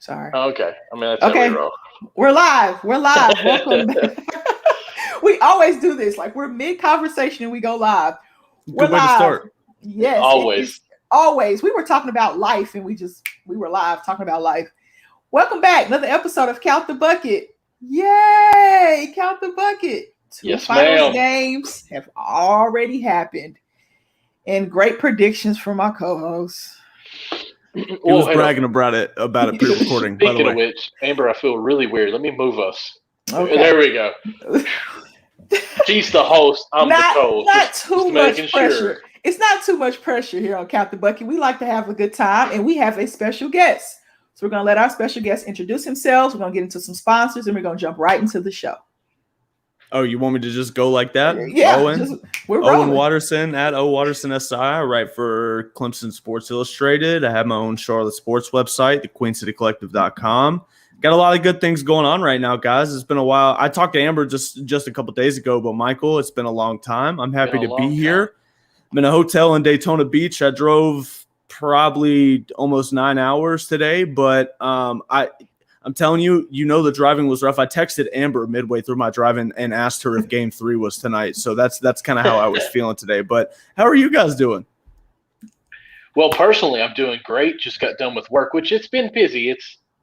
Sorry. Okay. I mean, that's how we Okay. roll. We're live. We're live. Welcome back. We always do this. Like we're mid conversation and we go live. We're Good way to live. start. Yes. Always. It's always. We were talking about life and we were live talking about life. Welcome back. Another episode of Count the Bucket. Yay! Count the Bucket. Two Yes, finals ma'am. games have already happened. And great predictions from my co-hosts. He was bragging about it pre-recording. By the Speaking way, of which, Amber, I feel really weird. Let me move us. Okay. There we go. She's the host. I'm the co-host. Not too much making pressure. sure. It's not too much pressure here on Count the Bucket. We like to have a good time, and we have a special guest. So we're going to let our special guest introduce themselves. We're going to get into some sponsors, and we're going to jump right into the show. oh, you want me to just go like that? Yeah, Owen, we're Owen rolling. Watterson at O Watterson SI. I write for Clemson Sports Illustrated. I have my own Charlotte sports website, thequeencitycollective.com. Got a lot of good things going on right now, guys. It's been a while. I talked to Amber just a couple days ago, but Michael, it's been a long time. I'm happy to be here. I'm in a hotel in Daytona Beach. I drove probably almost 9 hours today, but I'm telling you, the driving was rough. I texted Amber midway through my driving and asked her if Game 3 was tonight. So that's kind of how I was feeling today. But how are you guys doing? Well, personally, I'm doing great. Just got done with work, which it's been busy.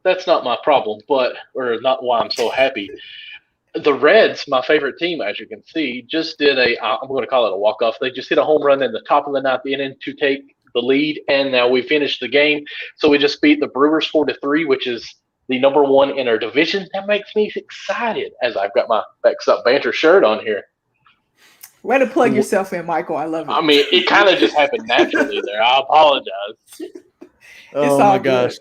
That's not my problem, or not why I'm so happy. The Reds, my favorite team, as you can see, just did I'm going to call it a walk-off. They just hit a home run in the top of the ninth inning to take the lead, and now we finished the game. So we just beat the Brewers 4-3, which is the number one in our division. That makes me excited as I've got my Backs Up Banter shirt on here. Way to plug yourself in, Michael. I love it. I mean, it kind of just happened naturally there. I apologize. Oh, my gosh.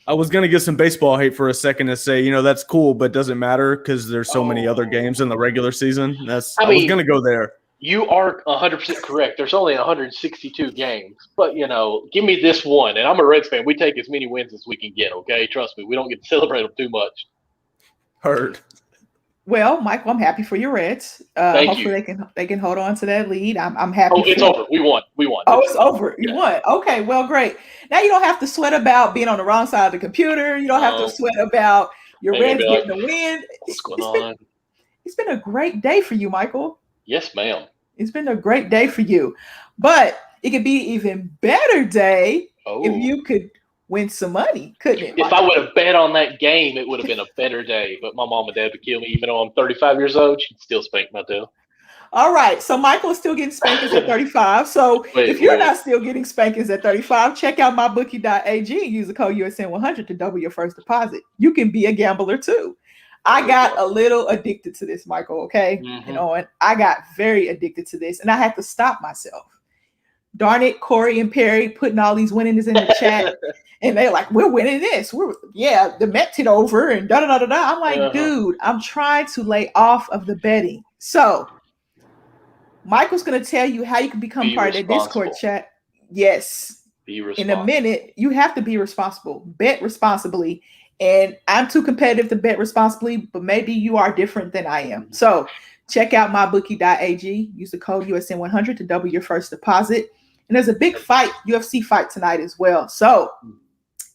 I was going to get some baseball hate for a second and say, that's cool, but doesn't matter because there's so many other games in the regular season. I was going to go there. You are 100% correct. There's only 162 games. But, give me this one. And I'm a Reds fan. We take as many wins as we can get, okay? Trust me. We don't get to celebrate them too much. Heard. Well, Michael, I'm happy for your Reds. Hopefully they can hold on to that lead. I'm happy. Oh, it's over. We won. Oh, it's over. You won. Okay, well, great. Now you don't have to sweat about being on the wrong side of the computer. You don't have to sweat about your Reds getting the win. What's going on? It's been a great day for you, Michael. Yes, ma'am. It's been a great day for you. But it could be an even better day if you could win some money, couldn't it? If I would have bet on that game, it would have been a better day. But my mom and dad would kill me. Even though I'm 35 years old, she'd still spank my tail. All right. So Michael is still getting spankings at 35. So if you're not still getting spankings at 35, check out mybookie.ag and use the code USN100 to double your first deposit. You can be a gambler too. I got a little addicted to this, Michael, okay? Mm-hmm. And I got very addicted to this, and I had to stop myself. Darn it, Corey and Perry putting all these winnings in the chat, and they're like, we're winning this. The Mets hit over, and da-da-da-da-da. I'm like, dude, I'm trying to lay off of the betting. So Michael's going to tell you how you can become part of the Discord chat. Yes. Be responsible. In a minute, you have to be responsible. Bet responsibly. And I'm too competitive to bet responsibly, but maybe you are different than I am. So check out mybookie.ag. Use the code USN100 to double your first deposit. And there's a big UFC fight tonight as well. So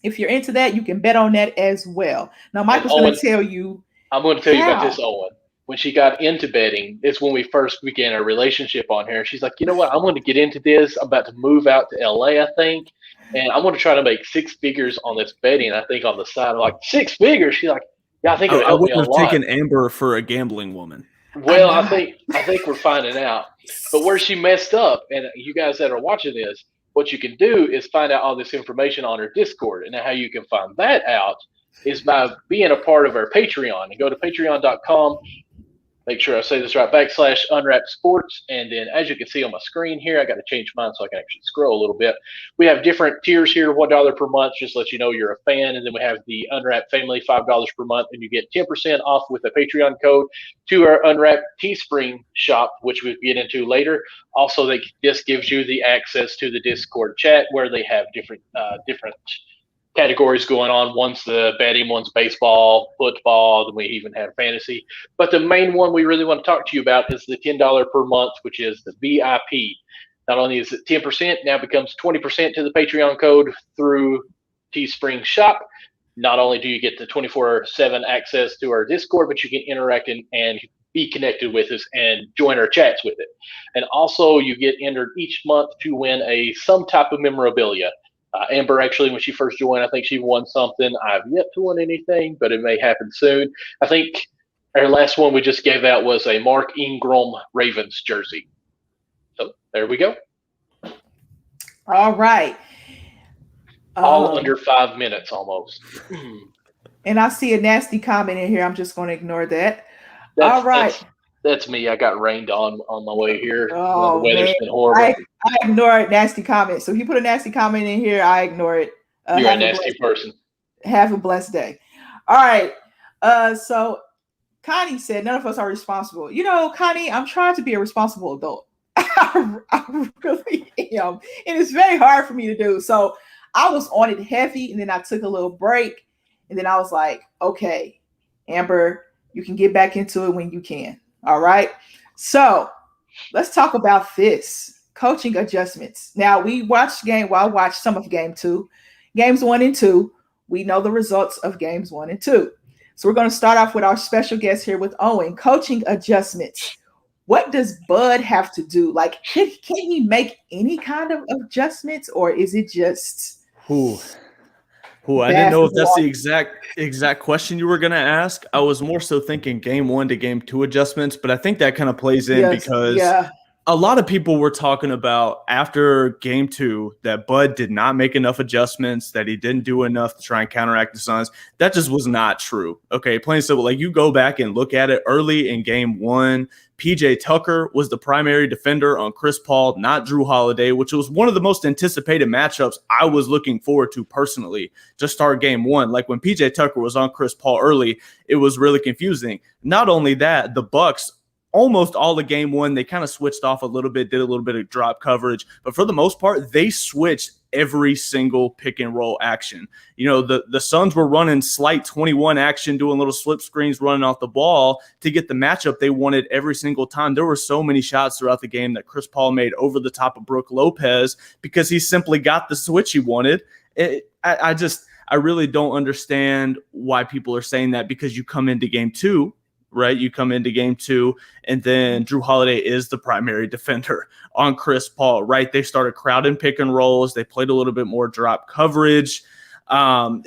if you're into that, you can bet on that as well. Now, Michael's going to tell you. I'm going to tell you about this, Owen. When she got into betting, it's when we first began our relationship on here. She's like, you know what? I'm going to get into this. I'm about to move out to LA, I think. And I'm going to try to make six figures on this betting, I think, on the side. I'm like, 6 figures? She's like, yeah, I think it'll help me a lot. I wouldn't have taken Amber for a gambling woman. Well, I think we're finding out. But where she messed up, and you guys that are watching this, what you can do is find out all this information on her Discord. And how you can find that out is by being a part of our Patreon. And go to patreon.com. Make sure I say this right, /Unwrapped Sports. And then as you can see on my screen here, I got to change mine so I can actually scroll a little bit. We have different tiers here, $1 per month, just let you know you're a fan. And then we have the Unwrapped Family, $5 per month. And you get 10% off with a Patreon code to our Unwrapped Teespring shop, which we'll get into later. Also, this gives you the access to the Discord chat where they have different categories going on. One's the betting, one's baseball, football, then we even have fantasy. But the main one we really want to talk to you about is the $10 per month, which is the VIP. Not only is it 10%, now becomes 20% to the Patreon code through Teespring Shop. not only do you get the 24/7 access to our Discord, but you can interact and be connected with us and join our chats with it. And also, you get entered each month to win some type of memorabilia. Amber, actually, when she first joined, I think she won something. I've yet to win anything, but it may happen soon. I think our last one we just gave out was a Mark Ingram Ravens jersey. So there we go. All right. All under 5 minutes almost. And I see a nasty comment in here. I'm just going to ignore that. All right. That's me. I got rained on my way here. Oh, the weather's man. been horrible. I ignore nasty comments. So if you put a nasty comment in here, I ignore it. You're a nasty person. Have a blessed day. All right. So Connie said, none of us are responsible. You know, Connie, I'm trying to be a responsible adult. I really am. And it's very hard for me to do. So I was on it heavy, and then I took a little break. And then I was like, okay, Amber, you can get back into it when you can. All right. So let's talk about this coaching adjustments. Now, I watched some of game 2, games 1 and 2. We know the results of games 1 and 2. So we're going to start off with our special guest here with Owen. Coaching adjustments. What does Bud have to do? Like, can he make any kind of adjustments, or is it just I didn't know if that's the exact question you were going to ask. I was more so thinking game 1 to game 2 adjustments, but I think that kind of plays in because a lot of people were talking about after game 2 that Bud did not make enough adjustments, that he didn't do enough to try and counteract the Suns. That just was not true. Okay, plain and simple. Like, you go back and look at it early in game 1, PJ Tucker was the primary defender on Chris Paul, not Drew Holiday, which was one of the most anticipated matchups I was looking forward to personally to start game 1. Like, when PJ Tucker was on Chris Paul early, it was really confusing. Not only that, the Bucks, almost all of game 1, they kind of switched off a little bit, did a little bit of drop coverage, but for the most part, they switched every single pick and roll action. You know, the Suns were running slight 21 action, doing little slip screens, running off the ball to get the matchup they wanted every single time. There were so many shots throughout the game that Chris Paul made over the top of Brook Lopez because he simply got the switch he wanted. I really don't understand why people are saying that, because you come into game 2, right? You come into game 2, and then Drew Holiday is the primary defender on Chris Paul, right? They started crowding pick and rolls. They played a little bit more drop coverage. Bud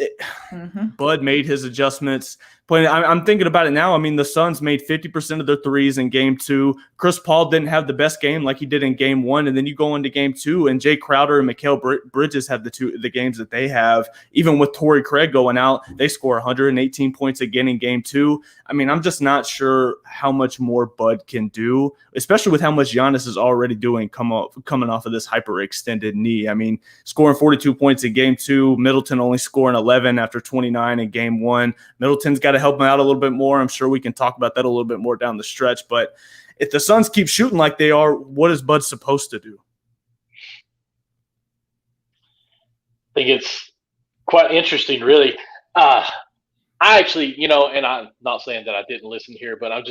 made his adjustments. I'm thinking about it now. I mean, the Suns made 50% of their threes in game 2. Chris Paul didn't have the best game like he did in game 1. And then you go into game 2, and Jay Crowder and Mikal Bridges have the games that they have. Even with Torrey Craig going out, they score 118 points again in game 2. I mean, I'm just not sure how much more Bud can do, especially with how much Giannis is already doing coming off of this hyperextended knee. I mean, scoring 42 points in game 2, Middleton only scoring 11 after 29 in game 1. Middleton's got to help him out a little bit more. I'm sure we can talk about that a little bit more down the stretch. But if the Suns keep shooting like they are, what is Bud supposed to do? I think it's quite interesting, really. I actually, and I'm not saying that I didn't listen here, but I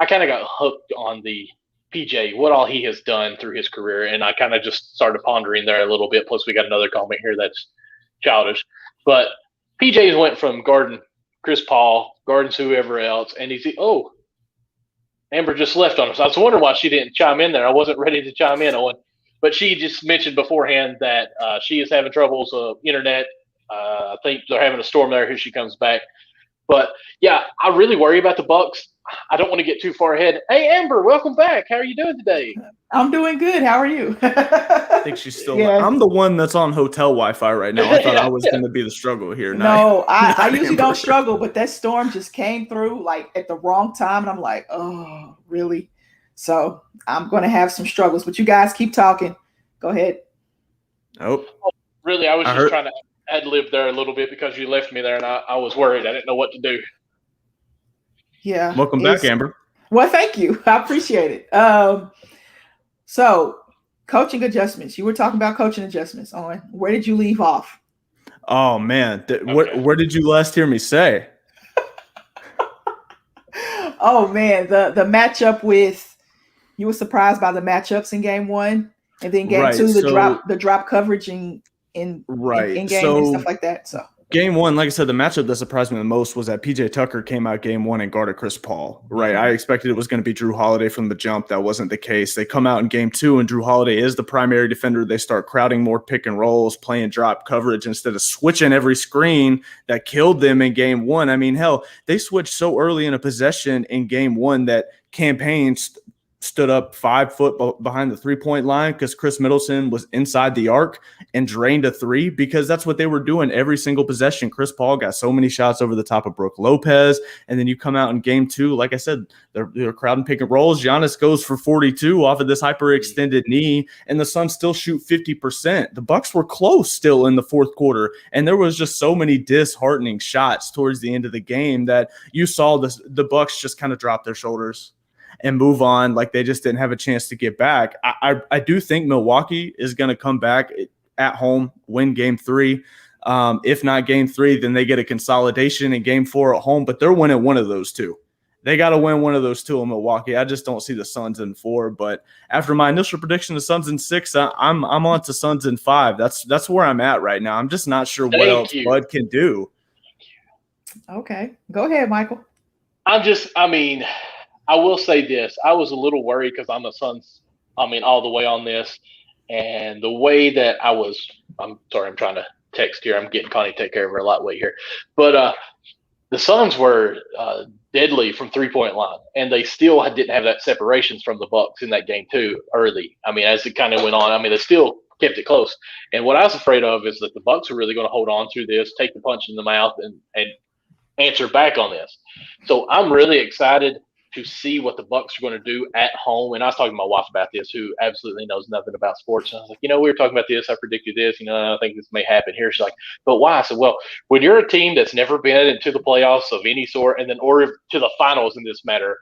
kind of got hooked on the PJ, what all he has done through his career. And I kind of just started pondering there a little bit. Plus, we got another comment here that's childish. But PJ's went from guarding Chris Paul, guarding whoever else, and Amber just left on us. I was wondering why she didn't chime in there. I wasn't ready to chime in, Owen. But she just mentioned beforehand that she is having troubles with internet. I think they're having a storm there. Here she comes back. But, yeah, I really worry about the Bucks. I don't want to get too far ahead. Hey, Amber, welcome back. How are you doing today? I'm doing good. How are you? I think she's still I'm the one that's on hotel Wi-Fi right now. I thought I was going to be the struggle here. No, I usually don't struggle, but that storm just came through like at the wrong time. And I'm like, oh, really? So I'm going to have some struggles. But you guys keep talking. Go ahead. Oh, really? I was just trying to ad-lib there a little bit because you left me there, and I was worried. I didn't know what to do. Yeah. Welcome back, Amber. Well, thank you. I appreciate it. So coaching adjustments. You were talking about coaching adjustments. Owen, where did you leave off? Oh, man. Where did you last hear me say? Oh, man. The matchup with – you were surprised by the matchups in game 1. And then game 2, the drop coverage in game and stuff like that. Game one, like I said, the matchup that surprised me the most was that PJ Tucker came out game one and guarded Chris Paul. Right, I expected it was going to be Drew Holiday from the jump. That wasn't the case. They come out in game two, and Drew Holiday is the primary defender. They start crowding more pick and rolls, playing drop coverage instead of switching every screen that killed them in game one. I mean, hell, they switched so early in a possession in game one that Campaign stood up 5 foot behind the 3-point line because Chris Middleton was inside the arc and drained a three, because that's what they were doing every single possession. Chris Paul got so many shots over the top of Brook Lopez. And then you come out in game two, like I said, they're crowding pick and rolls. Giannis goes for 42 off of this hyperextended knee, and the Suns still shoot 50%. The Bucks were close still in the fourth quarter, and there was just so many disheartening shots towards the end of the game that you saw the Bucks just kind of drop their shoulders and move on, like they just didn't have a chance to get back. I do think Milwaukee is going to come back at home, win game three. If not game three, then they get a consolidation in game four at home, but they're winning one of those two. They got to win one of those two in Milwaukee. I just don't see the Suns in 4, but after my initial prediction, the Suns in 6, I'm on to Suns in 5. That's where I'm at right now. I'm just not sure what else Bud can do. Okay. Go ahead, Michael. I will say this. I was a little worried because I'm a Suns, all the way on this. And the way that I'm sorry, I'm trying to text here. I'm getting Connie to take care of her lightweight here. But the Suns were deadly from 3-point line, and they still didn't have that separations from the Bucks in that game too early. As it kind of went on, they still kept it close. And what I was afraid of is that the Bucks are really going to hold on through this, take the punch in the mouth, and answer back on this. So I'm really excited to see what the Bucks are going to do at home. And I was talking to my wife about this, who absolutely knows nothing about sports. And I was like, we were talking about this. I predicted this. I think this may happen here. She's like, but why? I said, well, when you're a team that's never been into the playoffs of any sort, and then or to the finals in this matter,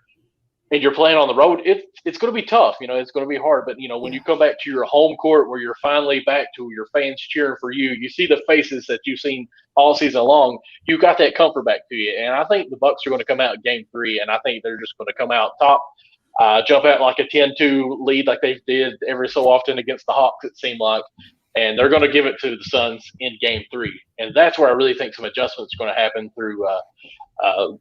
and you're playing on the road, it's going to be tough. It's going to be hard. But, when you come back to your home court where you're finally back to your fans cheering for you, you see the faces that you've seen all season long, you got that comfort back to you. And I think the Bucks are going to come out in game 3, and I think they're just going to come out top, jump out like a 10-2 lead like they did every so often against the Hawks, it seemed like. And they're going to give it to the Suns in game 3. And that's where I really think some adjustments are going to happen through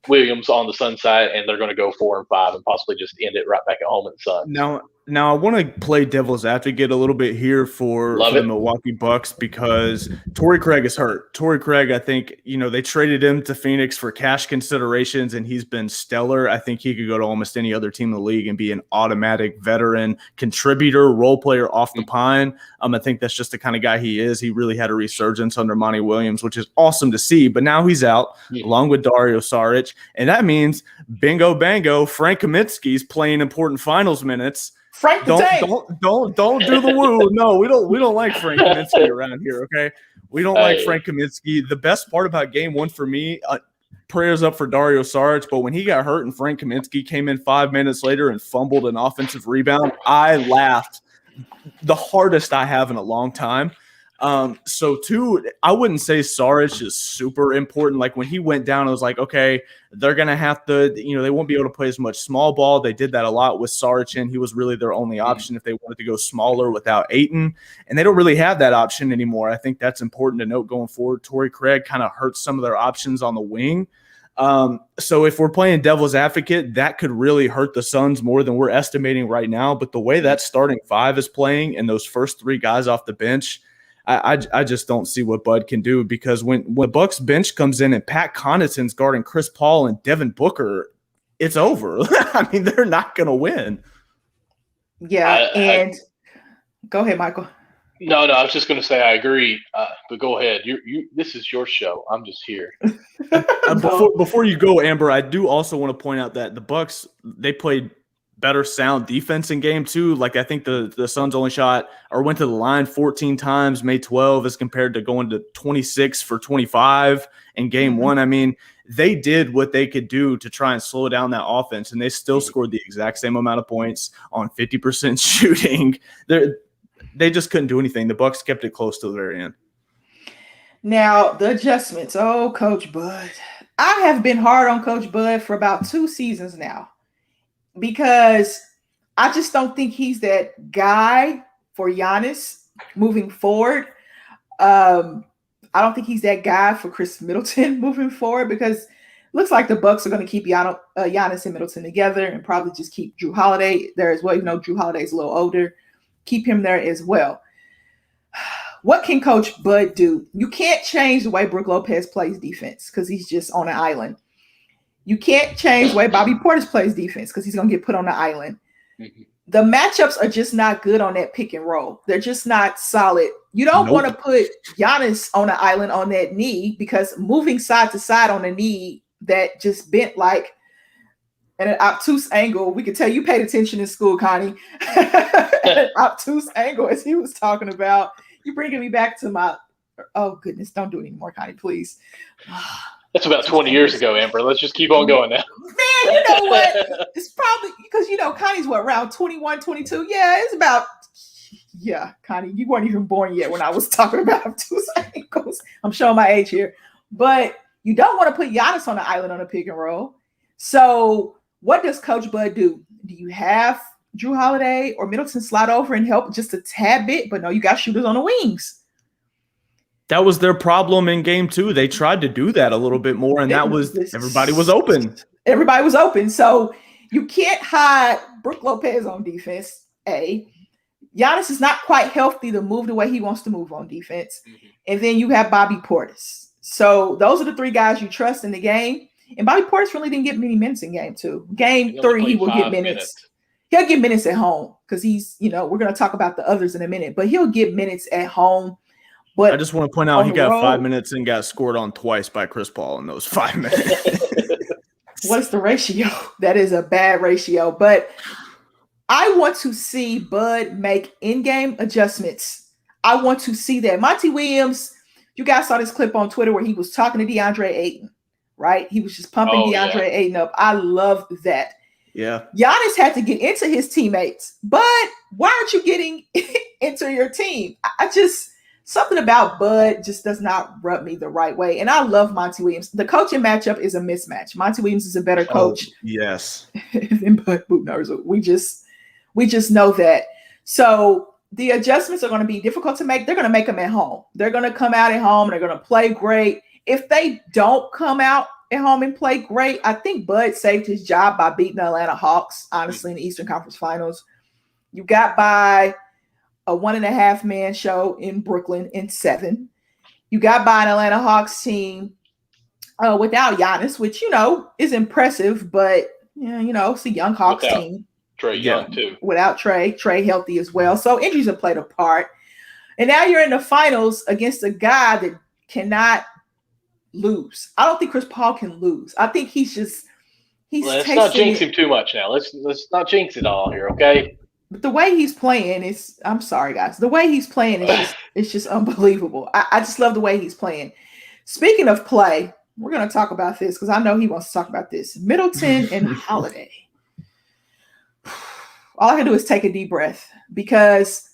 Williams on the Sun side, and they're going to go 4 and 5 and possibly just end it right back at home in the Sun. Now I want to play devil's advocate a little bit here for the Milwaukee Bucks, because Torrey Craig is hurt. Torrey Craig, I think, they traded him to Phoenix for cash considerations, and he's been stellar. I think he could go to almost any other team in the league and be an automatic veteran contributor, role player off the pine. I think that's just the kind of guy he is. He really had a resurgence under Monty Williams, which is awesome to see. But now he's out along with Dario Saric, and that means bingo bango, Frank Kaminsky's playing important finals minutes. Frank don't do the woo. No, we don't like Frank Kaminsky around here. Okay, we don't like Frank Kaminsky. The best part about game 1 for me, prayers up for Dario Saric, but when he got hurt and Frank Kaminsky came in 5 minutes later and fumbled an offensive rebound, I laughed the hardest I have in a long time. So too, I wouldn't say Saric is super important. Like when he went down, I was like, okay, they're going to have to, they won't be able to play as much small ball. They did that a lot with Saric, and he was really their only option if they wanted to go smaller without Ayton, and they don't really have that option anymore. I think that's important to note going forward. Torrey Craig kind of hurts some of their options on the wing. So if we're playing devil's advocate, that could really hurt the Suns more than we're estimating right now. But the way that starting 5 is playing and those first 3 guys off the bench, I just don't see what Bud can do, because when Bucks bench comes in and Pat Connaughton's guarding Chris Paul and Devin Booker, it's over. They're not going to win. Yeah, go ahead, Michael. No, I was just going to say I agree, but go ahead. This is your show. I'm just here. Before you go, Amber, I do also want to point out that the Bucks, they played better sound defense in game 2. Like I think the Suns only shot or went to the line 14 times, made 12 as compared to going to 26 for 25 in game 1. They did what they could do to try and slow down that offense, and they still scored the exact same amount of points on 50% shooting. They just couldn't do anything. The Bucks kept it close to the very end. Now, the adjustments. Oh, Coach Bud. I have been hard on Coach Bud for about 2 seasons now, because I just don't think he's that guy for Giannis moving forward. I don't think he's that guy for Chris Middleton moving forward because it looks like the Bucks are going to keep Giannis and Middleton together and probably just keep Jrue Holiday there as well. You know, Jrue Holiday's a little older. Keep him there as well. What can Coach Bud do? You can't change the way Brook Lopez plays defense because he's just on an island. You can't change the way Bobby Portis plays defense because he's going to get put on the island. Mm-hmm. The matchups are just not good on that pick and roll. They're just not solid. You don't want to put Giannis on the island on that knee because moving side to side on the knee that just bent like an obtuse angle. We could tell you paid attention in school, Connie. An obtuse angle as he was talking about. You're bringing me back to my – oh, goodness. Don't do it anymore, Connie, please. That's about 20 years ago, Amber. Let's just keep on going now. Man, you know what? It's probably – because, you know, Connie's what, around 21, 22? Yeah, it's about – yeah, Connie, you weren't even born yet when I was talking about obtuse ankles. I'm showing my age here. But you don't want to put Giannis on the island on a pick and roll. So what does Coach Bud do? Do you have – Jrue Holiday or Middleton slide over and help just a tad bit, but no, you got shooters on the wings. That was their problem in game 2. They tried to do that a little bit more, and that was everybody was open. Everybody was open. So you can't hide Brook Lopez on defense, A. Giannis is not quite healthy to move the way he wants to move on defense. Mm-hmm. And then you have Bobby Portis. So those are the 3 guys you trust in the game. And Bobby Portis really didn't get many minutes in game 2. Game 3, he will get minutes. He'll get minutes at home because he's, you know, we're going to talk about the others in a minute, but he'll get minutes at home. But I just want to point out he got 5 minutes and got scored on twice by Chris Paul in those 5 minutes. What's the ratio? That is a bad ratio. But I want to see Bud make in-game adjustments. I want to see that. Monty Williams, you guys saw this clip on Twitter where he was talking to DeAndre Ayton, right? He was just pumping DeAndre Ayton up. I love that. Yeah. Giannis had to get into his teammates, but why aren't you getting into your team? I just, something about Bud just does not rub me the right way. And I love Monty Williams. The coaching matchup is a mismatch. Monty Williams is a better coach. Yes. Than Bud Budenholzer. We just know that. So the adjustments are going to be difficult to make. They're going to make them at home. They're going to come out at home and they're going to play great. If they don't come out at home and play great, I think Bud saved his job by beating the Atlanta Hawks, honestly, in the Eastern Conference Finals. You got by a 1.5-man show in Brooklyn in 7. You got by an Atlanta Hawks team without Giannis, which, you know, is impressive, but, yeah, you know, it's a young Hawks team. Trae Young, too. Without Trae healthy as well. So injuries have played a part. And now you're in the finals against a guy that cannot lose. I don't think Chris Paul can lose. I think let's not jinx him too much now. Let's not jinx it all here, okay? But the way he's playing is, I'm sorry, guys. The way he's playing is it's just unbelievable. I just love the way he's playing. Speaking of play, we're going to talk about this because I know he wants to talk about this. Middleton and Holiday. All I can do is take a deep breath because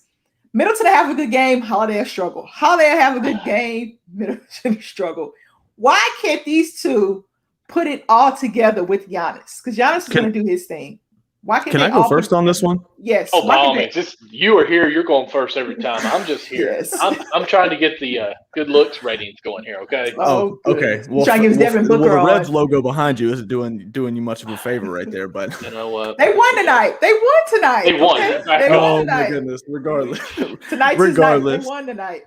Middleton have a good game, Holiday struggle. Holiday have a good game, Middleton struggle. Why can't these two put it all together with Giannis? Because Giannis is going to do his thing. Why can't Can I go first on this one? Yes. Oh, by all means. You are here. You're going first every time. I'm just here. Yes. I'm trying to get the good looks ratings going here, okay? Oh, okay. Well, trying to give Devin Booker the Reds logo behind you isn't doing you much of a favor right there, but you know what? They won tonight. They won tonight. They won. Okay? They won tonight. My goodness. Regardless. Tonight's regardless. They won tonight.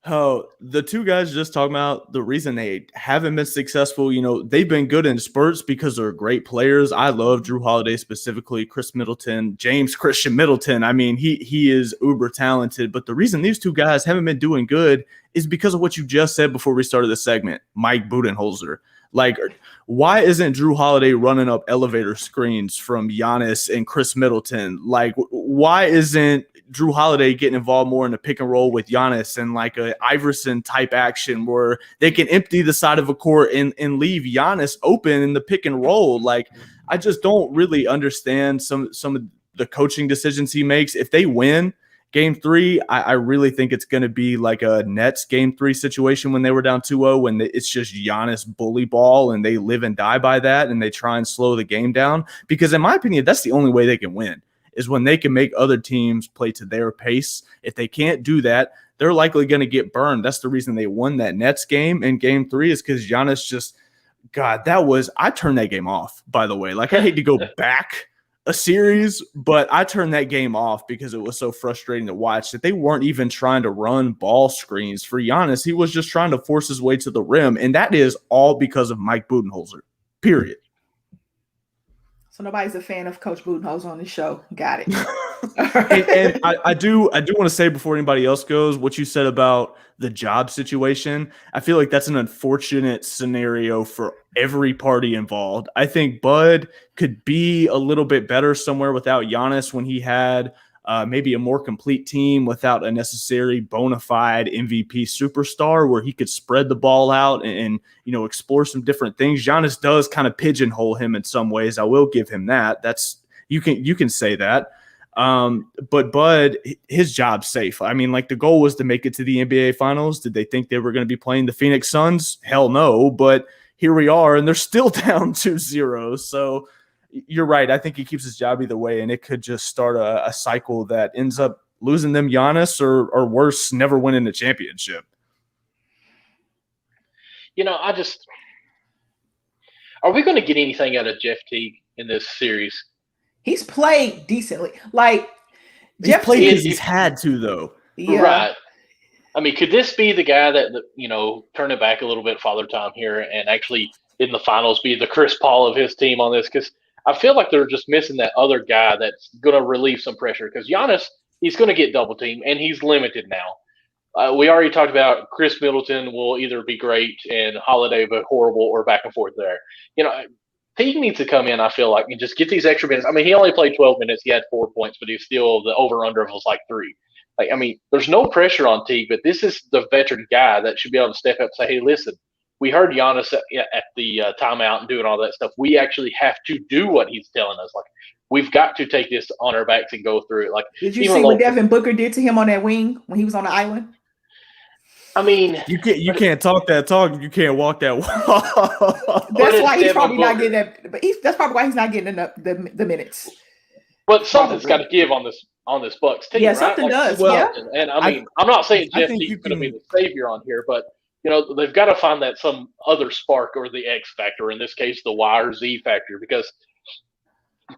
Oh, the two guys just talking about the reason they haven't been successful. You know, they've been good in spurts because they're great players. I love Jrue Holiday specifically, Chris Middleton, James Christian Middleton. I mean, he is uber talented. But the reason these two guys haven't been doing good is because of what you just said before we started the segment, Mike Budenholzer. Like, why isn't Jrue Holiday running up elevator screens from Giannis and Chris Middleton? Like, why isn't Jrue Holiday getting involved more in the pick and roll with Giannis and like a Iverson type action where they can empty the side of a court and leave Giannis open in the pick and roll? Like, I just don't really understand some of the coaching decisions he makes. If they win Game 3, I really think it's going to be like a Nets Game 3 situation when they were down 2-0, when it's just Giannis bully ball and they live and die by that and they try and slow the game down. Because in my opinion, that's the only way they can win, is when they can make other teams play to their pace. If they can't do that, they're likely going to get burned. That's the reason they won that Nets game in game 3 is because Giannis just, God, I turned that game off, by the way. Like, I hate to go back a series, but I turned that game off because it was so frustrating to watch that they weren't even trying to run ball screens for Giannis. He was just trying to force his way to the rim, and that is all because of Mike Budenholzer, period. So nobody's a fan of Coach Budenholzer on the show. Got it. and I do want to say before anybody else goes, what you said about the job situation, I feel like that's an unfortunate scenario for every party involved. I think Bud could be a little bit better somewhere without Giannis when he had maybe a more complete team without a necessary bona fide MVP superstar where he could spread the ball out and explore some different things. Giannis does kind of pigeonhole him in some ways. I will give him that. You can say that. But Bud, his job's safe. I mean, like, the goal was to make it to the NBA Finals. Did they think they were going to be playing the Phoenix Suns? Hell no. But here we are, and they're still down 2-0. So you're right. I think he keeps his job either way, and it could just start a cycle that ends up losing them Giannis or worse, never winning a championship. Are we going to get anything out of Jeff Teague in this series? He's played decently. Like, Jeff played because he's had to, though. Yeah. Right. I mean, could this be the guy that, turn it back a little bit, Father Time here, and actually in the finals be the Chris Paul of his team on this? Because I feel like they're just missing that other guy that's going to relieve some pressure. Because Giannis, he's going to get double teamed, and he's limited now. We already talked about Chris Middleton will either be great and Holiday but horrible, or back and forth there. Teague needs to come in, I feel like, and just get these extra minutes. I mean, he only played 12 minutes. He had 4 points, but he's still, the over-under was like 3. There's no pressure on Teague, but this is the veteran guy that should be able to step up and say, hey, listen, we heard Giannis at the timeout and doing all that stuff. We actually have to do what he's telling us. Like, we've got to take this on our backs and go through it. Like, did you see what Devin Booker did to him on that wing when he was on the island? I mean, you can't talk that talk. You can't walk that walk. That's why he's probably not getting that. But that's probably why he's not getting the minutes. But something's got to give on this Bucks team. Yeah, right? something does. Well, yeah. And I mean, I'm not saying Jeff Teague's going to be the savior on here, but they've got to find that some other spark or the X factor. In this case, the Y or Z factor. Because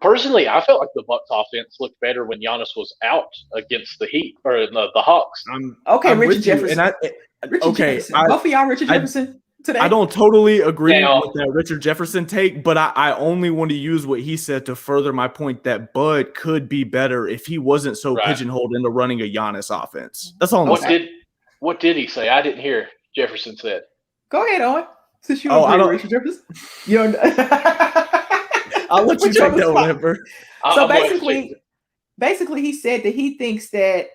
personally, I felt like the Bucks offense looked better when Giannis was out against the Heat or the Hawks. Richard Jefferson. Jefferson. Both of y'all, Richard Jefferson. Today. I don't totally agree with that Richard Jefferson take, but I only want to use what he said to further my point that Bud could be better if he wasn't so pigeonholed into running a Giannis offense. That's all I'm saying. What did he say? I didn't hear Jefferson said. Go ahead, Owen. Since you don't Richard Jefferson. I'll let you take that one, Amber. So basically, he said that he thinks that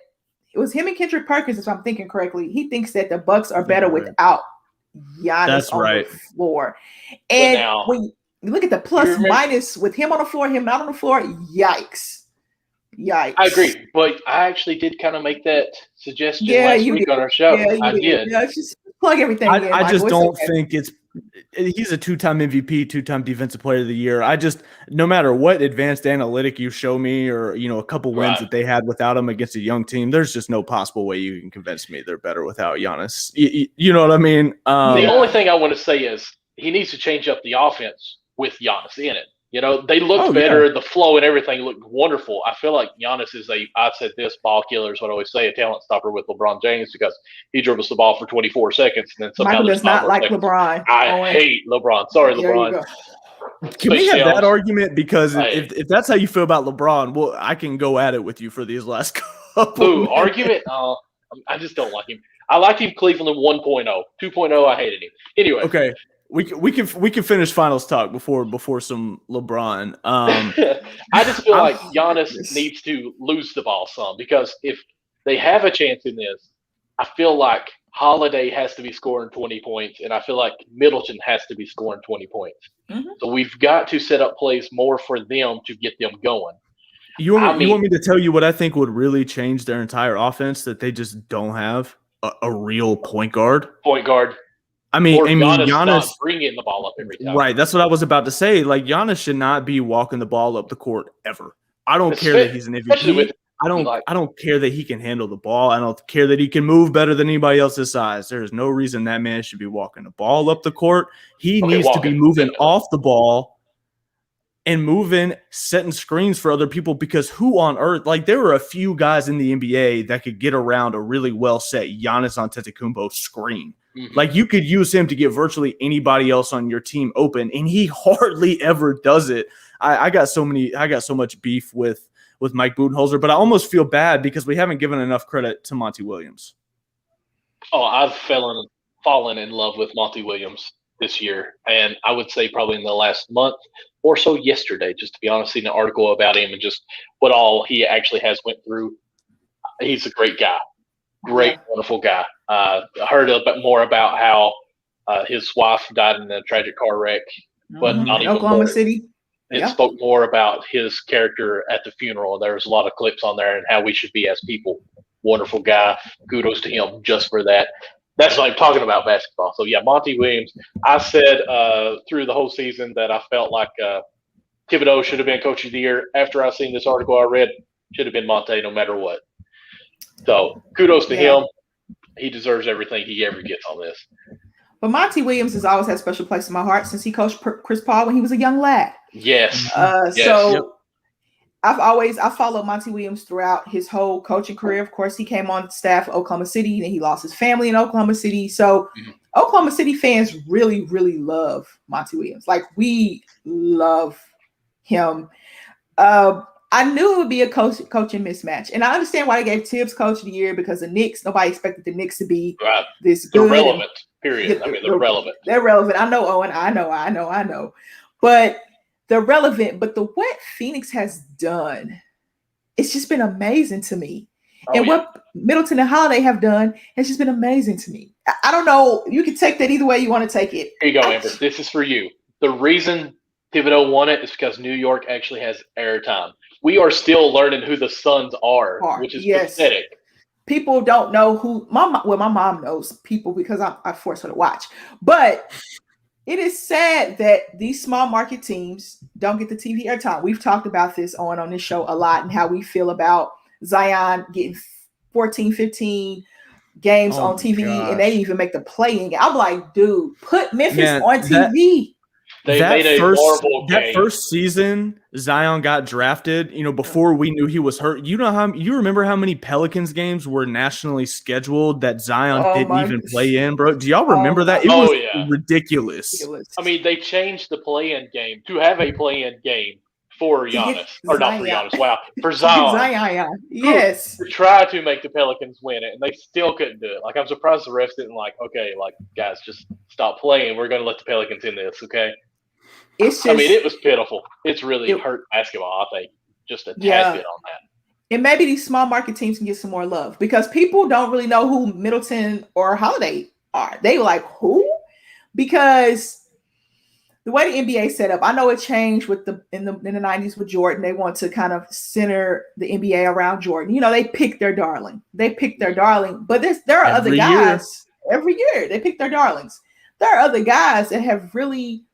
it was him and Kendrick Perkins, if I'm thinking correctly. He thinks that the Bucks are better without Giannis on the floor. And when you look at the plus minus with him on the floor, him not on the floor, yikes. I agree, but I actually did kind of make that suggestion last week on our show. Yeah, I did. Yeah, just plug everything in. I just don't think he's a 2-time MVP, 2-time Defensive Player of the Year. No matter what advanced analytic you show me or, a couple wins that they had without him against a young team, there's just no possible way you can convince me they're better without Giannis. You know what I mean? The only thing I want to say is he needs to change up the offense with Giannis in it. They looked better. Yeah. The flow and everything looked wonderful. I feel like Giannis is I said this, ball killer is what I always say, a talent stopper with LeBron James because he dribbles the ball for 24 seconds. And then somehow Michael does not like seconds. LeBron. I hate LeBron. Sorry, LeBron. Can we have that argument? Because if that's how you feel about LeBron, well, I can go at it with you for these last couple argument? I just don't like him. I liked him Cleveland 1.0. 2.0, I hated him. Anyway. Okay. We can finish finals talk before some LeBron. I just feel like Giannis needs to lose the ball some because if they have a chance in this, I feel like Holiday has to be scoring 20 points, and I feel like Middleton has to be scoring 20 points. Mm-hmm. So we've got to set up plays more for them to get them going. You want me to tell you what I think would really change their entire offense that they just don't have a real point guard? Point guard. I mean, Giannis bringing the ball up every time. Right, that's what I was about to say. Like Giannis should not be walking the ball up the court ever. I don't care that he's an MVP. I don't care that he can handle the ball. I don't care that he can move better than anybody else's size. There is no reason that man should be walking the ball up the court. He needs to be moving off the ball and moving, setting screens for other people, because who on earth, like there were a few guys in the NBA that could get around a really well set Giannis Antetokounmpo screen. Mm-hmm. Like you could use him to get virtually anybody else on your team open, and he hardly ever does it. I got so much beef with Mike Budenholzer, but I almost feel bad because we haven't given enough credit to Monty Williams. Oh, I've fallen in love with Monty Williams this year, and I would say probably in the last month or so, yesterday, just to be honest, seeing an article about him and just what all he actually has went through. He's a great guy, wonderful guy. I heard a bit more about how his wife died in a tragic car wreck, but not even Oklahoma City. It spoke more about his character at the funeral. There was a lot of clips on there and how we should be as people. Wonderful guy. Kudos to him just for that. That's like talking about basketball. So, yeah, Monty Williams. I said through the whole season that I felt like Thibodeau should have been Coach of the Year. After I seen this article I read, should have been Monty no matter what. So, kudos to him. He deserves everything he ever gets on this. But Monty Williams has always had a special place in my heart since he coached Chris Paul when he was a young lad. Yes. So I followed Monty Williams throughout his whole coaching career. Of course, he came on staff at Oklahoma City, and he lost his family in Oklahoma City. So Oklahoma City fans really, really love Monty Williams. Like, we love him. I knew it would be a coaching mismatch. And I understand why they gave Tibbs Coach of the Year, because the Knicks, nobody expected the Knicks to be this good. They're relevant, period. They're relevant. They're relevant. I know, Owen. I know. But they're relevant. But what Phoenix has done, it's just been amazing to me. What Middleton and Holiday have done has just been amazing to me. I don't know. You can take that either way you want to take it. Here you go, Amber. This is for you. The reason Thibodeau won it is because New York actually has airtime. We are still learning who the Suns are, which is pathetic. People don't know who my mom knows people because I force her to watch. But it is sad that these small market teams don't get the TV airtime. We've talked about this on this show a lot, and how we feel about Zion getting 14, 15 games on TV, and they didn't even make the play-in. I'm like, dude, put Memphis on TV. That first season Zion got drafted, before we knew he was hurt. You remember how many Pelicans games were nationally scheduled that Zion didn't even play in, bro? Do y'all remember that? It was ridiculous. I mean, they changed the play-in game to have a play-in game for Giannis. Or not for Giannis, for Zion. Zion, yes. To try to make the Pelicans win it, and they still couldn't do it. Like, I'm surprised the refs didn't guys, just stop playing. We're going to let the Pelicans in this, okay? It's just, it was pitiful. It's really hurt basketball, I think, just a tad bit on that. And maybe these small market teams can get some more love, because people don't really know who Middleton or Holiday are. They were like, who? Because the way the NBA set up, I know it changed in the 90s with Jordan. They want to kind of center the NBA around Jordan. They pick their darling. But there are other guys. Every year they pick their darlings. There are other guys that have really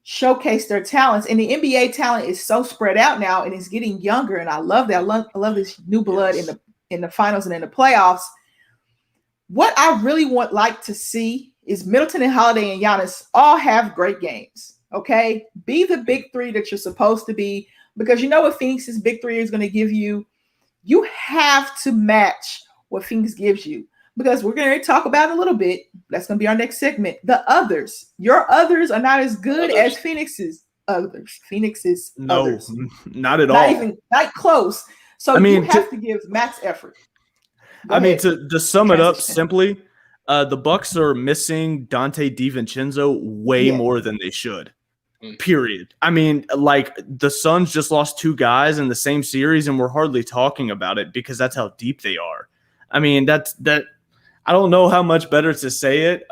showcase their talents, and the NBA talent is so spread out now, and it's getting younger, and I love that. I love this new blood in the finals and in the playoffs. What I really like to see is Middleton and Holiday and Giannis all have great games. Okay, be the big three that you're supposed to be, because you know what Phoenix's big three is going to give you. You have to match what Phoenix gives you. Because we're going to talk about it a little bit. That's going to be our next segment. The others. Your others are not as good as Phoenix's others. Phoenix's others. Not at all. Not close. So you have to give max effort. To sum it up simply, the Bucks are missing Dante DiVincenzo way more than they should. Period. The Suns just lost two guys in the same series, and we're hardly talking about it because that's how deep they are. I don't know how much better to say it.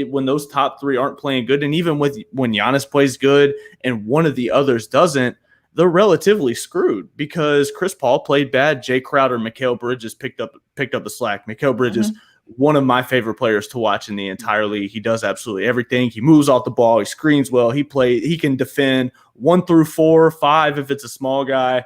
When those top three aren't playing good, and even when Giannis plays good and one of the others doesn't, they're relatively screwed because Chris Paul played bad. Jay Crowder, Mikal Bridges picked up the slack. Mikal Bridges, one of my favorite players to watch in the entire league. He does absolutely everything. He moves off the ball. He screens well. He can defend 1 through 4, 5 if it's a small guy.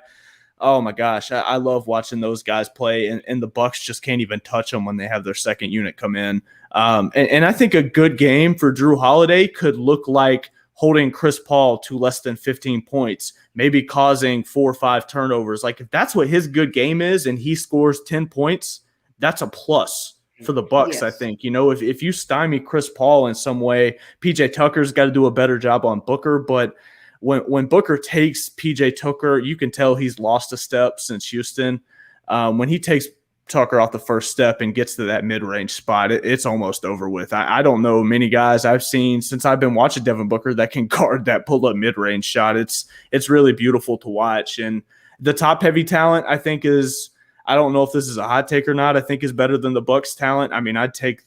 Oh my gosh, I love watching those guys play, and the Bucks just can't even touch them when they have their second unit come in. And I think a good game for Drew Holiday could look like holding Chris Paul to less than 15 points, maybe causing 4 or 5 turnovers. Like if that's what his good game is, and he scores 10 points, that's a plus for the Bucks. Yes. I think, if you stymie Chris Paul in some way, PJ Tucker's got to do a better job on Booker, but when Booker takes PJ Tucker, you can tell he's lost a step since Houston. When he takes Tucker off the first step and gets to that mid-range spot, it's almost over with. I don't know many guys I've seen since I've been watching Devin Booker that can guard that pull-up mid-range shot. It's really beautiful to watch. And the top-heavy talent, I think, I don't know if this is a hot take or not, I think is better than the Bucks talent. I mean, I'd take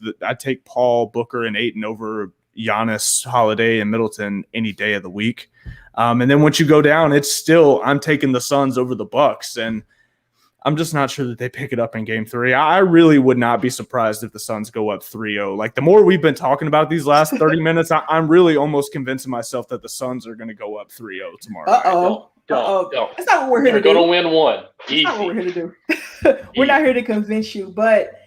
Paul, Booker, and Ayton over Giannis, Holiday, and Middleton any day of the week. And then once you go down, I'm taking the Suns over the Bucks, and I'm just not sure that they pick it up in Game 3. I really would not be surprised if the Suns go up 3-0. Like the more we've been talking about these last 30 minutes, I'm really almost convincing myself that the Suns are going to go up 3-0 tomorrow night. Don't. That's not what we're here to do. We're going to win one. Easy. That's not what we're here to do. We're not here to convince you, but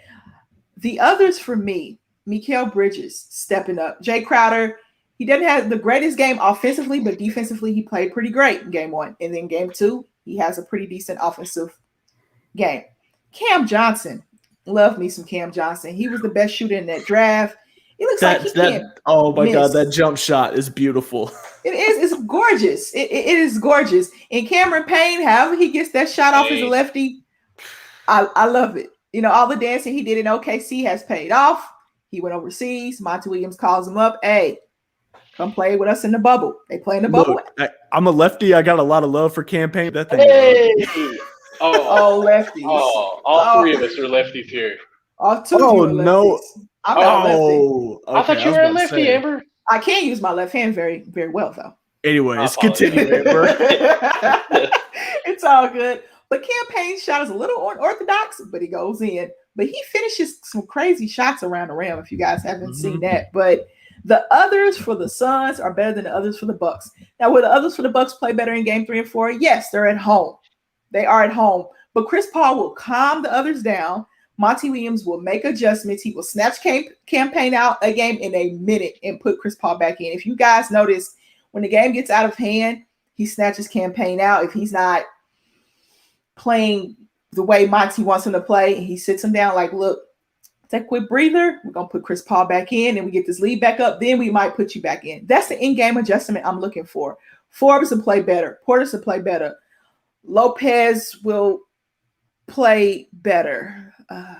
the others for me, Mikal Bridges stepping up. Jay Crowder, he doesn't have the greatest game offensively, but defensively he played pretty great in Game 1. And then Game 2, he has a pretty decent offensive game. Cam Johnson, love me some Cam Johnson. He was the best shooter in that draft. It looks like he can't oh my miss. God, that jump shot is beautiful. It is. It's gorgeous. It is gorgeous. And Cameron Payne, however he gets that shot off as a lefty, I love it. All the dancing he did in OKC has paid off. He went overseas. Monty Williams calls him up. Hey, come play with us in the bubble. They play in the bubble. I'm a lefty. I got a lot of love for campaign. That thing. Hey! Oh, lefties. All three of us are lefties here. All two of you are lefties. No. I'm not a lefty. I thought you were a lefty, Amber. I can use my left hand very, very well, though. Anyways, continue, Amber. It's all good. But Campaign's shot is a little unorthodox, but he goes in. But he finishes some crazy shots around the rim, if you guys haven't seen that. But the others for the Suns are better than the others for the Bucks. Now, will the others for the Bucks play better in Game 3 and 4? Yes, they're at home. They are at home. But Chris Paul will calm the others down. Monty Williams will make adjustments. He will snatch Campaign out a game in a minute and put Chris Paul back in. If you guys notice, when the game gets out of hand, he snatches Campaign out. If he's not playing the way Monty wants him to play, he sits him down like, look, take a quick breather. We're going to put Chris Paul back in and we get this lead back up. Then we might put you back in. That's the in-game adjustment I'm looking for. Forbes will play better. Portis will play better. Lopez will play better.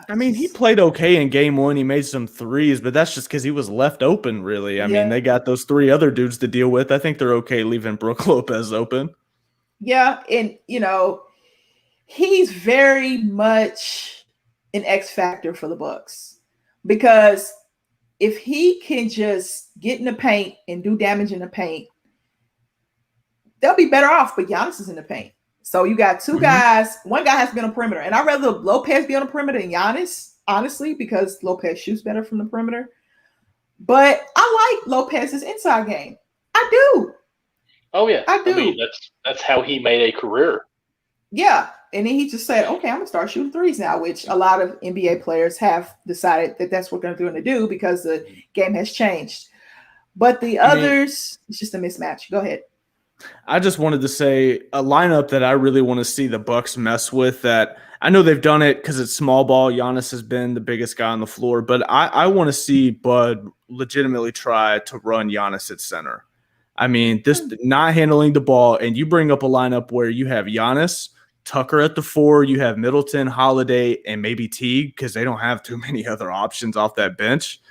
I mean, he played okay in Game 1. He made some threes, but that's just because he was left open, really. I mean, they got those 3 other dudes to deal with. I think they're okay leaving Brook Lopez open. Yeah, and, he's very much an X factor for the Bucks because if he can just get in the paint and do damage in the paint, they'll be better off, but Giannis is in the paint. So you got 2 guys. One guy has to be on the perimeter. And I'd rather Lopez be on the perimeter than Giannis, honestly, because Lopez shoots better from the perimeter. But I like Lopez's inside game. I do. Oh, yeah. I do. I mean, that's how he made a career. Yeah. And then he just said, okay, I'm going to start shooting threes now, which a lot of NBA players have decided that that's what they're going to do because the game has changed. But the others, it's just a mismatch. Go ahead. I just wanted to say a lineup that I really want to see the Bucks mess with that I know they've done it because it's small ball. Giannis has been the biggest guy on the floor, but I want to see Bud legitimately try to run Giannis at center. I mean, this not handling the ball, and you bring up a lineup where you have Giannis, Tucker at the 4, you have Middleton, Holiday, and maybe Teague because they don't have too many other options off that bench.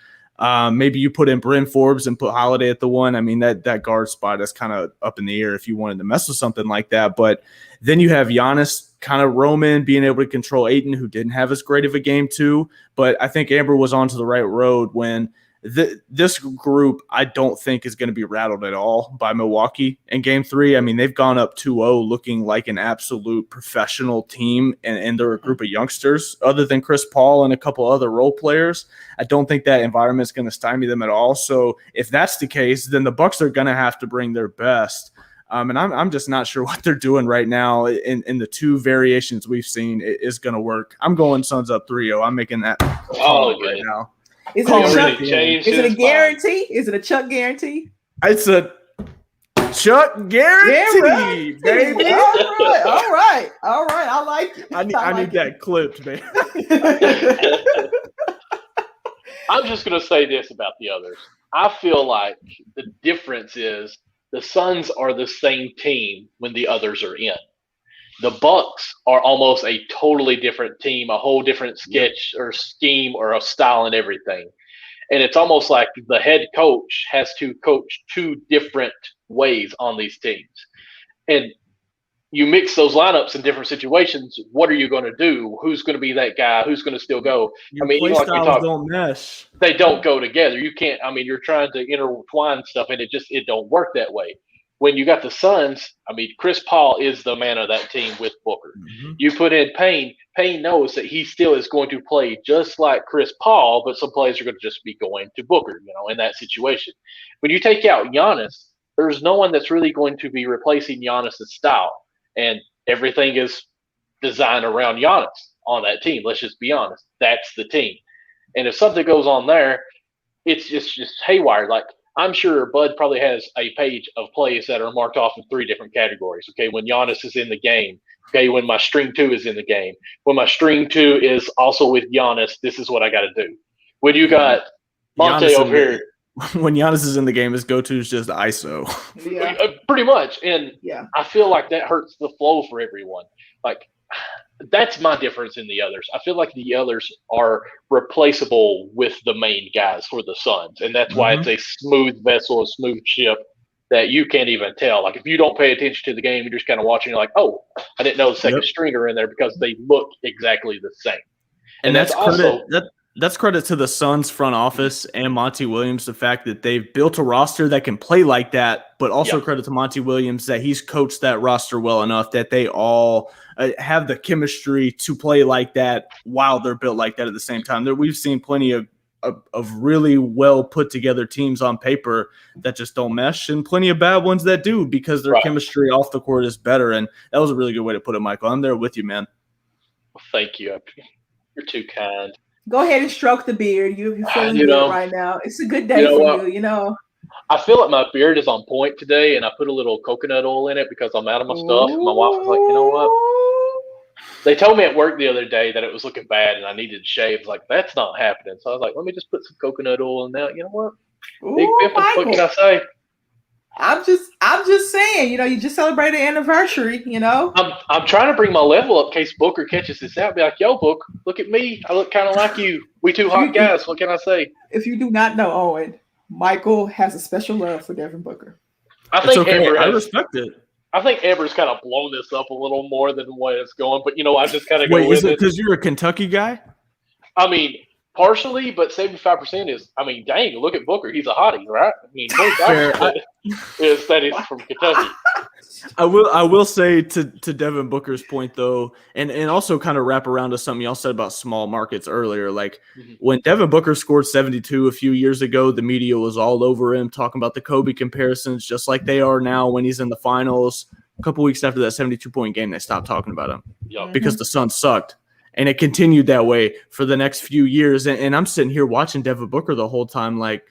Maybe you put in Bryn Forbes and put Holiday at the 1. I mean, that guard spot is kind of up in the air if you wanted to mess with something like that. But then you have Giannis kind of roaming, being able to control Ayton, who didn't have as great of a game too. But I think Amber was onto the right road when this group I don't think is going to be rattled at all by Milwaukee in Game 3. I mean, they've gone up 2-0 looking like an absolute professional team, and they're a group of youngsters other than Chris Paul and a couple other role players. I don't think that environment is going to stymie them at all. So if that's the case, then the Bucks are going to have to bring their best. And I'm just not sure what they're doing right now in the two variations we've seen is going to work. I'm going Suns up 3-0. I'm making that call right now. Is He it a already Chuck? changed Is it a his mind. guarantee? Is it a Chuck guarantee? It's a Chuck guarantee, baby. All right. I like it. I need that clipped, man. I'm just going to say this about the others. I feel like the difference is the Suns are the same team when the others are in. The Bucks are almost a totally different team, a whole different sketch or scheme or a style and everything. And it's almost like the head coach has to coach two different ways on these teams. And you mix those lineups in different situations. What are you going to do? Who's going to be that guy? Who's going to still go? Your play styles don't mesh. They don't go together. You can't. I mean, you're trying to intertwine stuff, and it don't work that way. When you got the Suns, I mean, Chris Paul is the man of that team with Booker. Mm-hmm. You put in Payne. Payne knows that he still is going to play just like Chris Paul, but some players are going to just be going to Booker, in that situation. When you take out Giannis, there's no one that's really going to be replacing Giannis' style. And everything is designed around Giannis on that team. Let's just be honest. That's the team. And if something goes on there, it's just haywire. Like, I'm sure Bud probably has a page of plays that are marked off in 3 different categories. Okay, when Giannis is in the game. Okay, when my string 2 is in the game. When my string 2 is also with Giannis, this is what I got to do. When you got Monte over here. When Giannis is in the game, his go-to is just ISO. Yeah. Pretty much. And I feel like that hurts the flow for everyone. Like, that's my difference in the others. I feel like the others are replaceable with the main guys for the Suns. And that's why it's a smooth vessel, a smooth ship that you can't even tell. Like, if you don't pay attention to the game, you're just kind of watching, like, oh, I didn't know the second stringer in there because they look exactly the same. And that's also that's credit to the Suns front office and Monty Williams, the fact that they've built a roster that can play like that, but also credit to Monty Williams that he's coached that roster well enough that they all have the chemistry to play like that while they're built like that at the same time. We've seen plenty of really well put together teams on paper that just don't mesh, and plenty of bad ones that do because their chemistry off the court is better. And that was a really good way to put it, Michael. I'm there with you, man. Well, thank you. You're too kind. Go ahead and stroke the beard. You're feeling good right now. It's a good day for you. I feel like my beard is on point today, and I put a little coconut oil in it because I'm out of my stuff. My wife was like, you know what? They told me at work the other day that it was looking bad and I needed to shave. I was like, that's not happening. So I was like, let me just put some coconut oil in that. You know what? Big pimpin', what can I say? I'm just saying, you just celebrated an anniversary, I'm trying to bring my level up in case Booker catches this out. Be like, yo, Book, look at me. I look kind of like you. We two hot guys. What can I say? If you do not know Owen, Michael has a special love for Devin Booker. I think I respect it. I think Amber's kind of blown this up a little more than the way it's going, but I just kind of go with it. Wait, is it because you're a Kentucky guy? I mean, partially, but 75% is. I mean, dang, look at Booker. He's a hottie, right? I mean, 25% is that he's from Kentucky. I will say to Devin Booker's point though, and also kind of wrap around to something y'all said about small markets earlier. Like when Devin Booker scored 72 a few years ago, the media was all over him talking about the Kobe comparisons, just like they are now when he's in the finals. A couple weeks after that 72-point game, they stopped talking about him because the Suns sucked. And it continued that way for the next few years. And I'm sitting here watching Devin Booker the whole time like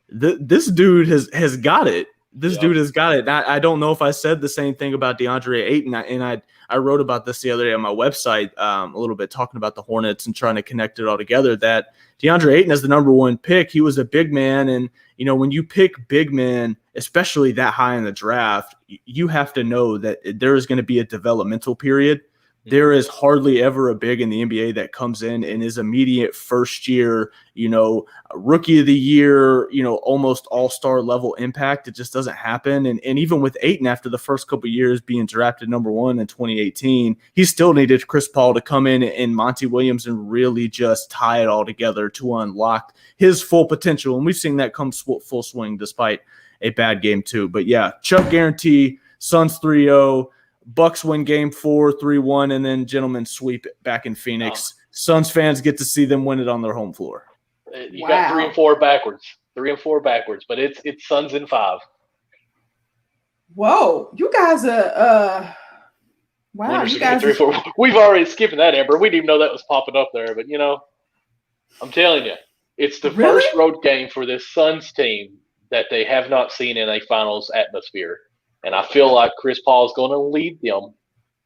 this dude has got it. This dude has got it. I don't know if I said the same thing about DeAndre Ayton, and I wrote about this the other day on my website a little bit, talking about the Hornets and trying to connect it all together, that DeAndre Ayton is the number 1 pick. He was a big man, and when you pick big men, especially that high in the draft, you have to know that there is going to be a developmental period. There is hardly ever a big in the NBA that comes in and is immediate first year, rookie of the year, almost all-star level impact. It just doesn't happen. And even with Ayton, after the first couple of years being drafted number 1 in 2018, he still needed Chris Paul to come in and Monty Williams and really just tie it all together to unlock his full potential. And we've seen that come full swing despite a bad game too. But yeah, Chuck guarantee, Suns 3-0. Bucks win game 4, 3-1, and then gentlemen sweep it back in Phoenix. Suns fans get to see them win it on their home floor. You got 3 and 4 backwards. 3 and 4 backwards, but it's Suns in 5. Whoa, you guys are wow, Winners you of game guys 3 are, 4. We've already skipped that, Amber. We didn't even know that was popping up there. But, I'm telling you, it's the Really? first road game for this Suns team that they have not seen in a finals atmosphere. And I feel like Chris Paul is going to lead them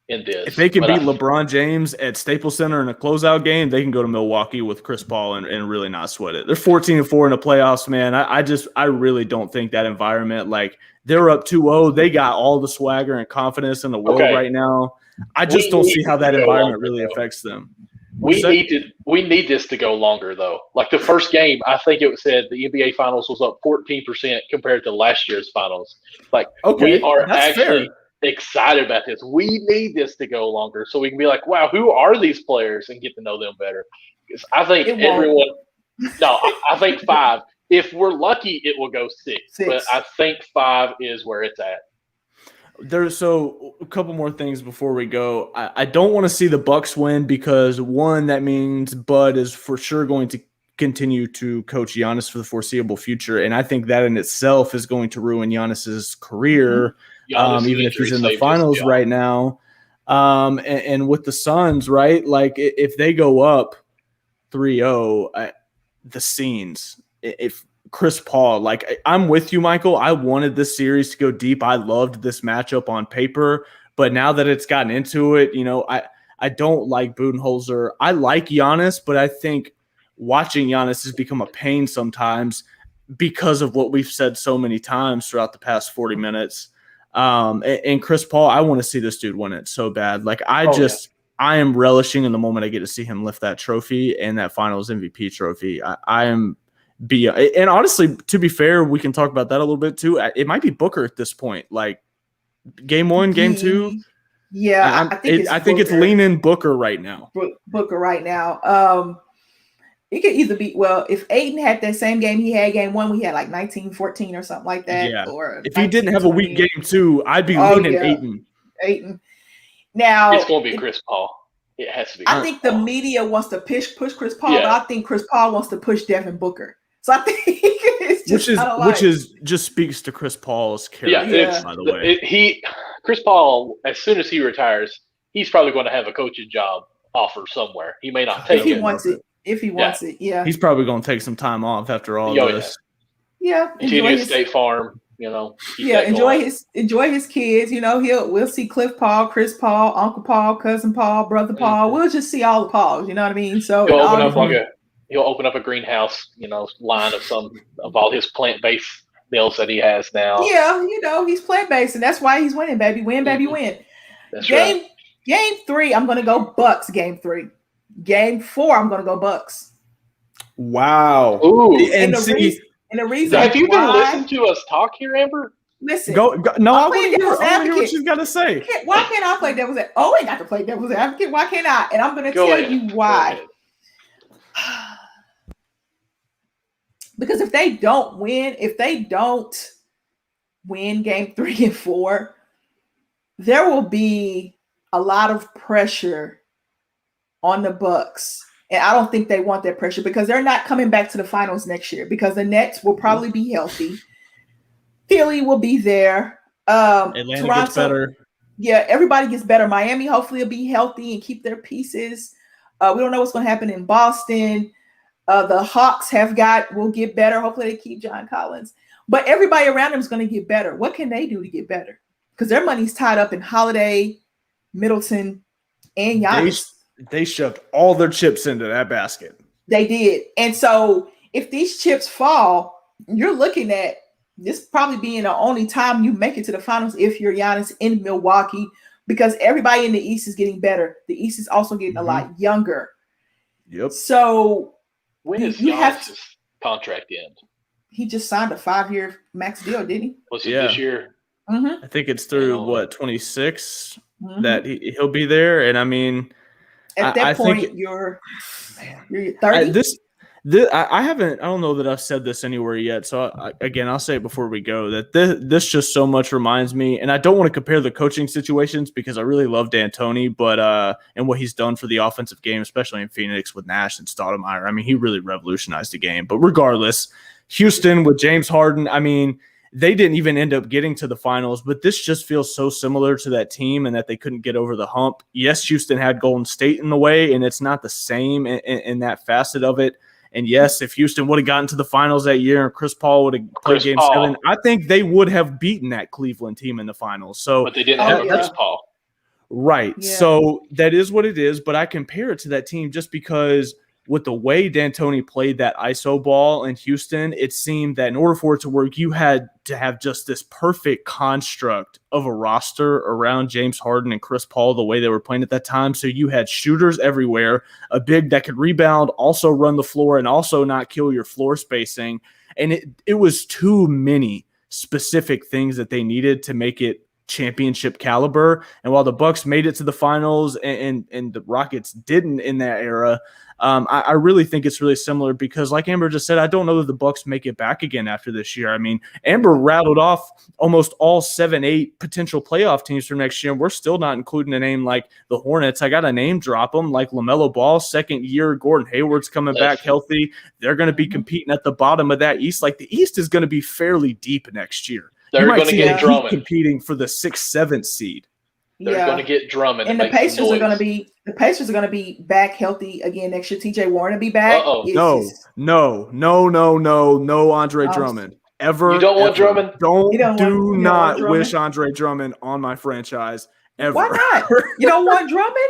in this. If they can But beat LeBron James at Staples Center in a closeout game, they can go to Milwaukee with Chris Paul and really not sweat it. They're 14-4 in the playoffs, man. I really don't think that environment, like they're up 2-0. They got all the swagger and confidence in the world Okay. right now. I just don't see how that environment really affects them. We need this to go longer, though. Like the first game, I think it said the NBA Finals was up 14% compared to last year's Finals. Like, Okay, we are that's actually fair. excited about this. We need this to go longer so we can be like, wow, who are these players, and get to know them better. Because I think It won't. everyone – no, I think 5. If we're lucky, it will go 6. But I think 5 is where it's at. So a couple more things before we go. I don't want to see the Bucks win because, one, that means Bud is for sure going to continue to coach Giannis for the foreseeable future, and I think that in itself is going to ruin Giannis's career, even if he's in the finals right now. And with the Suns, right, like if they go up 3-0, the scenes, if Chris Paul, like I'm with you, Michael. I wanted this series to go deep. I loved this matchup on paper, but now that it's gotten into it, I don't like Budenholzer. I like Giannis, but I think watching Giannis has become a pain sometimes because of what we've said so many times throughout the past 40 minutes. And Chris Paul, I want to see this dude win it so bad. Like I am relishing in the moment I get to see him lift that trophy and that Finals MVP trophy. And honestly, to be fair, we can talk about that a little bit too. It might be Booker at this point, like game 1, game 2. Yeah, I think it's leaning Booker right now. Booker right now. It could either be, if Ayton had that same game he had game 1, we had like 19-14 or something like that. Yeah. Or if he didn't have a weak game 2, I'd be leaning Ayton. Now it's going to be Chris Paul. It has to be. I think the media wants to push Chris Paul, but I think Chris Paul wants to push Devin Booker. So I think it's just which just speaks to Chris Paul's character. By the way, Chris Paul, as soon as he retires, he's probably going to have a coaching job offer somewhere. He may not take it. If he wants it, yeah. He's probably going to take some time off after all this. Yeah, enjoy his State Farm. Enjoy his kids. We'll see Cliff Paul, Chris Paul, Uncle Paul, Cousin Paul, Brother Paul. We'll just see all the Pauls. You know what I mean? So he'll open up a greenhouse, line of all his plant-based meals that he has now. Yeah, he's plant-based, and that's why he's winning, baby. Win, baby, win. That's right. Game 3, I'm going to go Bucks. Game 3. Game 4, I'm going to go Bucks. Wow. Ooh. And the reason have you been listening to us talk here, Amber? Listen. No, I want to hear what she's got to say. Why can't I play devil's advocate? I got to play devil's advocate. Why can't I? And I'm going to tell you why. Because if they don't win game 3 and 4, there will be a lot of pressure on the Bucks. And I don't think they want that pressure because they're not coming back to the finals next year because the Nets will probably be healthy. Philly will be there. Atlanta Toronto gets better. Yeah, everybody gets better. Miami hopefully will be healthy and keep their pieces. We don't know what's going to happen in Boston. The Hawks will get better. Hopefully they keep John Collins. But everybody around them is going to get better. What can they do to get better? Because their money's tied up in Holiday, Middleton, and Giannis. They shoved all their chips into that basket. They did. And so if these chips fall, you're looking at this probably being the only time you make it to the finals if you're Giannis in Milwaukee, because everybody in the East is getting better. The East is also getting a lot younger. Yep. So when is Giannis' contract end? He just signed a 5-year max deal, didn't he? Was it this year? Mm-hmm. I think it's through 26 that he'll be there. And I mean, at that point, you're 30. I don't know that I've said this anywhere yet. So I'll say it before we go that this just so much reminds me, and I don't want to compare the coaching situations because I really love D'Antoni, but and what he's done for the offensive game, especially in Phoenix with Nash and Stoudemire. I mean, he really revolutionized the game. But regardless, Houston with James Harden, I mean, they didn't even end up getting to the finals, but this just feels so similar to that team and that they couldn't get over the hump. Yes, Houston had Golden State in the way, and it's not the same in that facet of it. And yes, if Houston would have gotten to the finals that year and Chris Paul would have played Game 7, I think they would have beaten that Cleveland team in the finals. So, but they didn't have Chris Paul. Right. Yeah. So that is what it is, but I compare it to that team just because with the way D'Antoni played that ISO ball in Houston, it seemed that in order for it to work, you had to have just this perfect construct of a roster around James Harden and Chris Paul the way they were playing at that time. So you had shooters everywhere, a big that could rebound, also run the floor, and also not kill your floor spacing. And it was too many specific things that they needed to make it championship caliber. And while the Bucks made it to the finals and the Rockets didn't in that era, I really think it's really similar because, like Amber just said, I don't know that the Bucks make it back again after this year. I mean, Amber rattled off almost all 7-8 potential playoff teams for next year, and we're still not including a name like the Hornets. I got to name drop them, like LaMelo Ball, second year. Gordon Hayward's coming back healthy. They're going to be competing at the bottom of that East. Like, the East is going to be fairly deep next year. They're going to get Drummond competing for the 6th, 7th seed. They're going to get Drummond, and the Pacers are going to be back healthy again next year. TJ Warren will be back. No, Andre Drummond. Ever. You don't want Drummond? Do not wish Andre Drummond on my franchise ever. Why not? You don't want Drummond?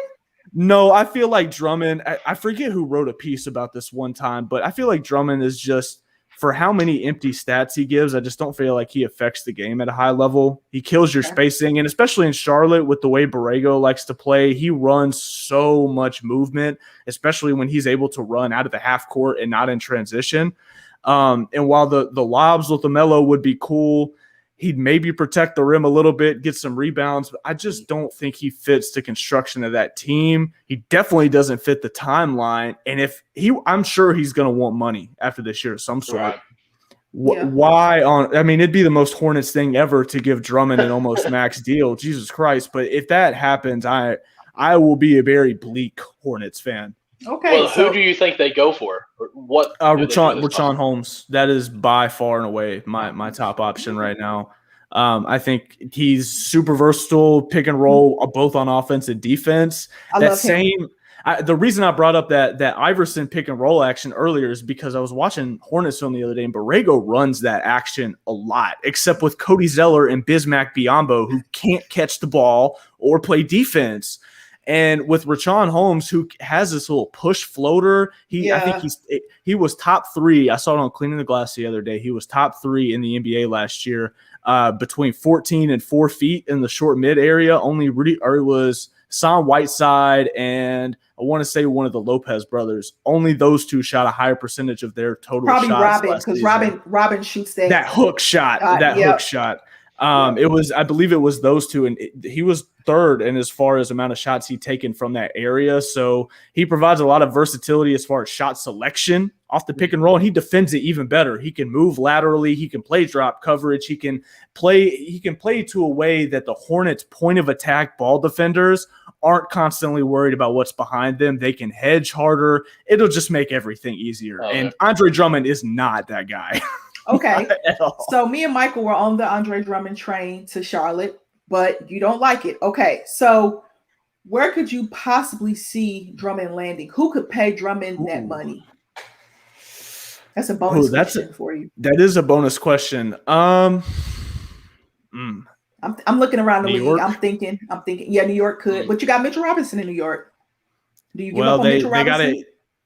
No, I feel like Drummond, I forget who wrote a piece about this one time, but I feel like Drummond is just, for how many empty stats he gives, I just don't feel like he affects the game at a high level. He kills your spacing, and especially in Charlotte with the way Borrego likes to play, he runs so much movement, especially when he's able to run out of the half court and not in transition. And while the lobs with LaMelo would be cool, he'd maybe protect the rim a little bit, get some rebounds, but I just don't think he fits the construction of that team. He definitely doesn't fit the timeline. And I'm sure he's going to want money after this year of some sort. Right. Why it'd be the most Hornets thing ever to give Drummond an almost max deal. Jesus Christ. But if that happens, I will be a very bleak Hornets fan. Okay. Well, who do you think they go for? What? Richaun Holmes. That is by far and away my top option right now. I think he's super versatile, pick and roll, both on offense and defense. The reason I brought up that Iverson pick and roll action earlier is because I was watching Hornets film the other day, and Borrego runs that action a lot, except with Cody Zeller and Bismack Biyombo, who can't catch the ball or play defense. And with Richaun Holmes, who has this little push floater, I think he was top 3. I saw it on Cleaning the Glass the other day. He was top 3 in the NBA last year, between 14 and 4 feet in the short mid area. It was Hassan Whiteside and I want to say one of the Lopez brothers. Only those two shot a higher percentage of their total shots. Probably Robin, because Robin shoots that hook shot. Hook shot. I believe it was those two, and he was third in as far as amount of shots he'd taken from that area. So he provides a lot of versatility as far as shot selection off the pick and roll, and he defends it even better. He can move laterally. He can play drop coverage. He can play to a way that the Hornets' point of attack ball defenders aren't constantly worried about what's behind them. They can hedge harder. It'll just make everything easier. And Andre Drummond is not that guy. Okay. So me and Michael were on the Andre Drummond train to Charlotte, but you don't like it. Okay. So where could you possibly see Drummond landing? Who could pay Drummond that money? That's a bonus question for you. That is a bonus question. I'm looking around the league. I'm thinking, yeah, New York could, but you got Mitchell Robinson in New York. Do you give up on Mitchell Robinson?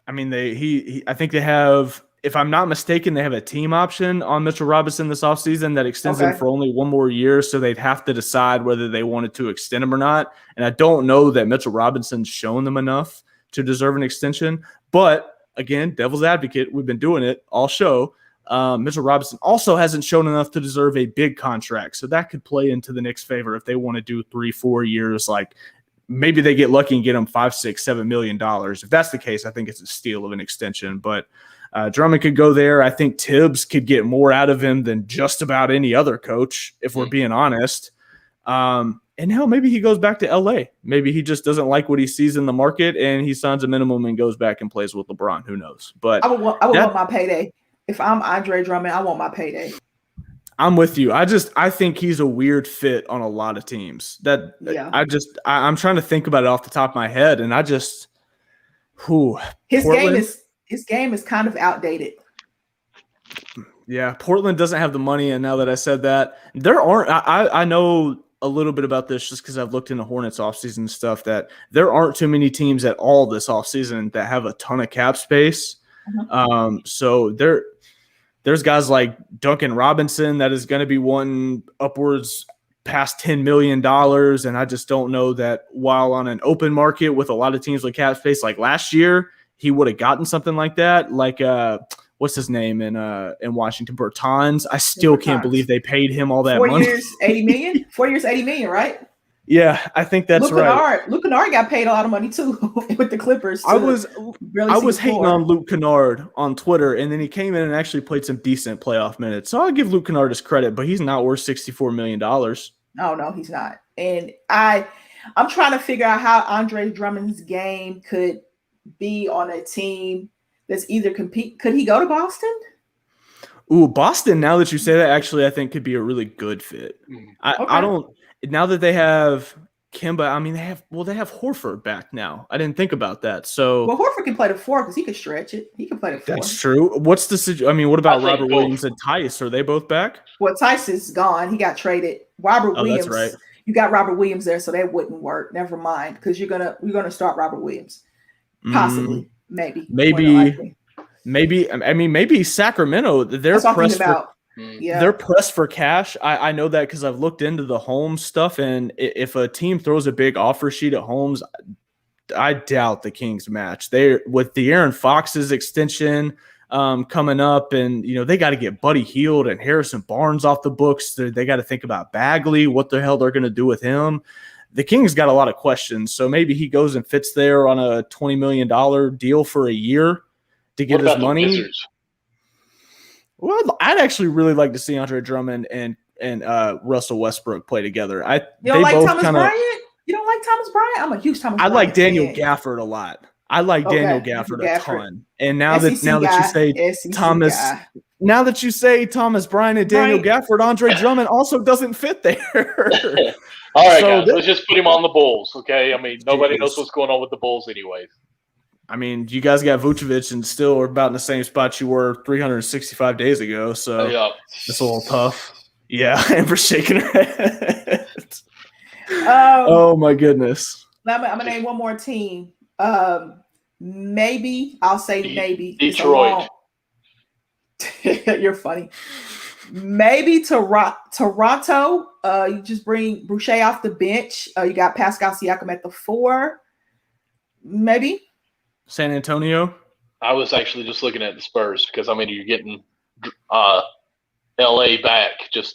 I think they have, if I'm not mistaken, they have a team option on Mitchell Robinson this offseason that extends him for only one more year. So they'd have to decide whether they wanted to extend him or not. And I don't know that Mitchell Robinson's shown them enough to deserve an extension. But again, devil's advocate, we've been doing it all show. Mitchell Robinson also hasn't shown enough to deserve a big contract. So that could play into the Knicks' favor if they want to do 3-4 years. Like maybe they get lucky and get him $5, $6, $7 million. If that's the case, I think it's a steal of an extension. But Drummond could go there. I think Tibbs could get more out of him than just about any other coach, if we're being honest. And hell, maybe he goes back to L.A. Maybe he just doesn't like what he sees in the market, and he signs a minimum and goes back and plays with LeBron. Who knows? But I would want my payday. If I'm Andre Drummond, I want my payday. I'm with you. I think he's a weird fit on a lot of teams. I'm trying to think about it off the top of my head, and his game is kind of outdated. Yeah, Portland doesn't have the money, and now that I said that, there aren't. I know a little bit about this just because I've looked into Hornets offseason stuff, that there aren't too many teams at all this offseason that have a ton of cap space. So there's guys like Duncan Robinson that is going to be wanting upwards past $10 million, and I just don't know that while on an open market with a lot of teams with cap space, like last year, he would have gotten something like that. Like what's his name in Washington, Bertans. I still can't believe they paid him all that money. 4 years, $80 million. 4 years, $80 million, right? Yeah, I think that's right. Luke Kennard got paid a lot of money too with the Clippers. I was hating on Luke Kennard on Twitter, and then he came in and actually played some decent playoff minutes. So I'll give Luke Kennard his credit, but he's not worth $64 million. No, he's not. And I'm trying to figure out how Andre Drummond's game could be on a team that's either compete. Could he go to Boston? Ooh, Boston, now that you say that, actually I think could be a really good fit. I don't. Now that they have Kemba, I mean, they have Horford back now. I didn't think about that. So, well, Horford can play the 4 because he can stretch it. He can play the 4. That's true. What's the situation? I mean, what about Robert Williams and Tice? Are they both back? Well, Tice is gone. He got traded. Williams. That's right. You got Robert Williams there, so that wouldn't work. Never mind, because you're gonna start Robert Williams, possibly, maybe. I mean, maybe Sacramento. They're pressed They're pressed for cash. I know that because I've looked into the Holmes stuff, and if a team throws a big offer sheet at Holmes, I doubt the Kings match. They with the Aaron Fox's extension coming up, and they got to get Buddy Hield and Harrison Barnes off the books. They got to think about Bagley, what the hell they're going to do with him. The Kings got a lot of questions, so maybe he goes and fits there on a $20 million deal for a year to get his money. Well, I'd actually really like to see Andre Drummond and Russell Westbrook play together. You don't like Thomas Bryant? I'm a huge Thomas Bryant. I like Daniel Gafford a lot. I like Daniel Gafford a ton. And now that you say Thomas Bryant and Daniel Gafford, Andre Drummond also doesn't fit there. All right, guys, let's just put him on the Bulls, okay? I mean, nobody knows what's going on with the Bulls anyways. I mean, you guys got Vucevic and still are about in the same spot you were 365 days ago, so it's a little tough. Yeah, Amber's shaking her head. Oh, my goodness. I'm going to name one more team. Maybe. I'll say maybe. Detroit. You're funny. Maybe Toronto. You just bring Boucher off the bench. You got Pascal Siakam at the 4. Maybe. San Antonio? I was actually just looking at the Spurs because, I mean, you're getting L.A. back. Did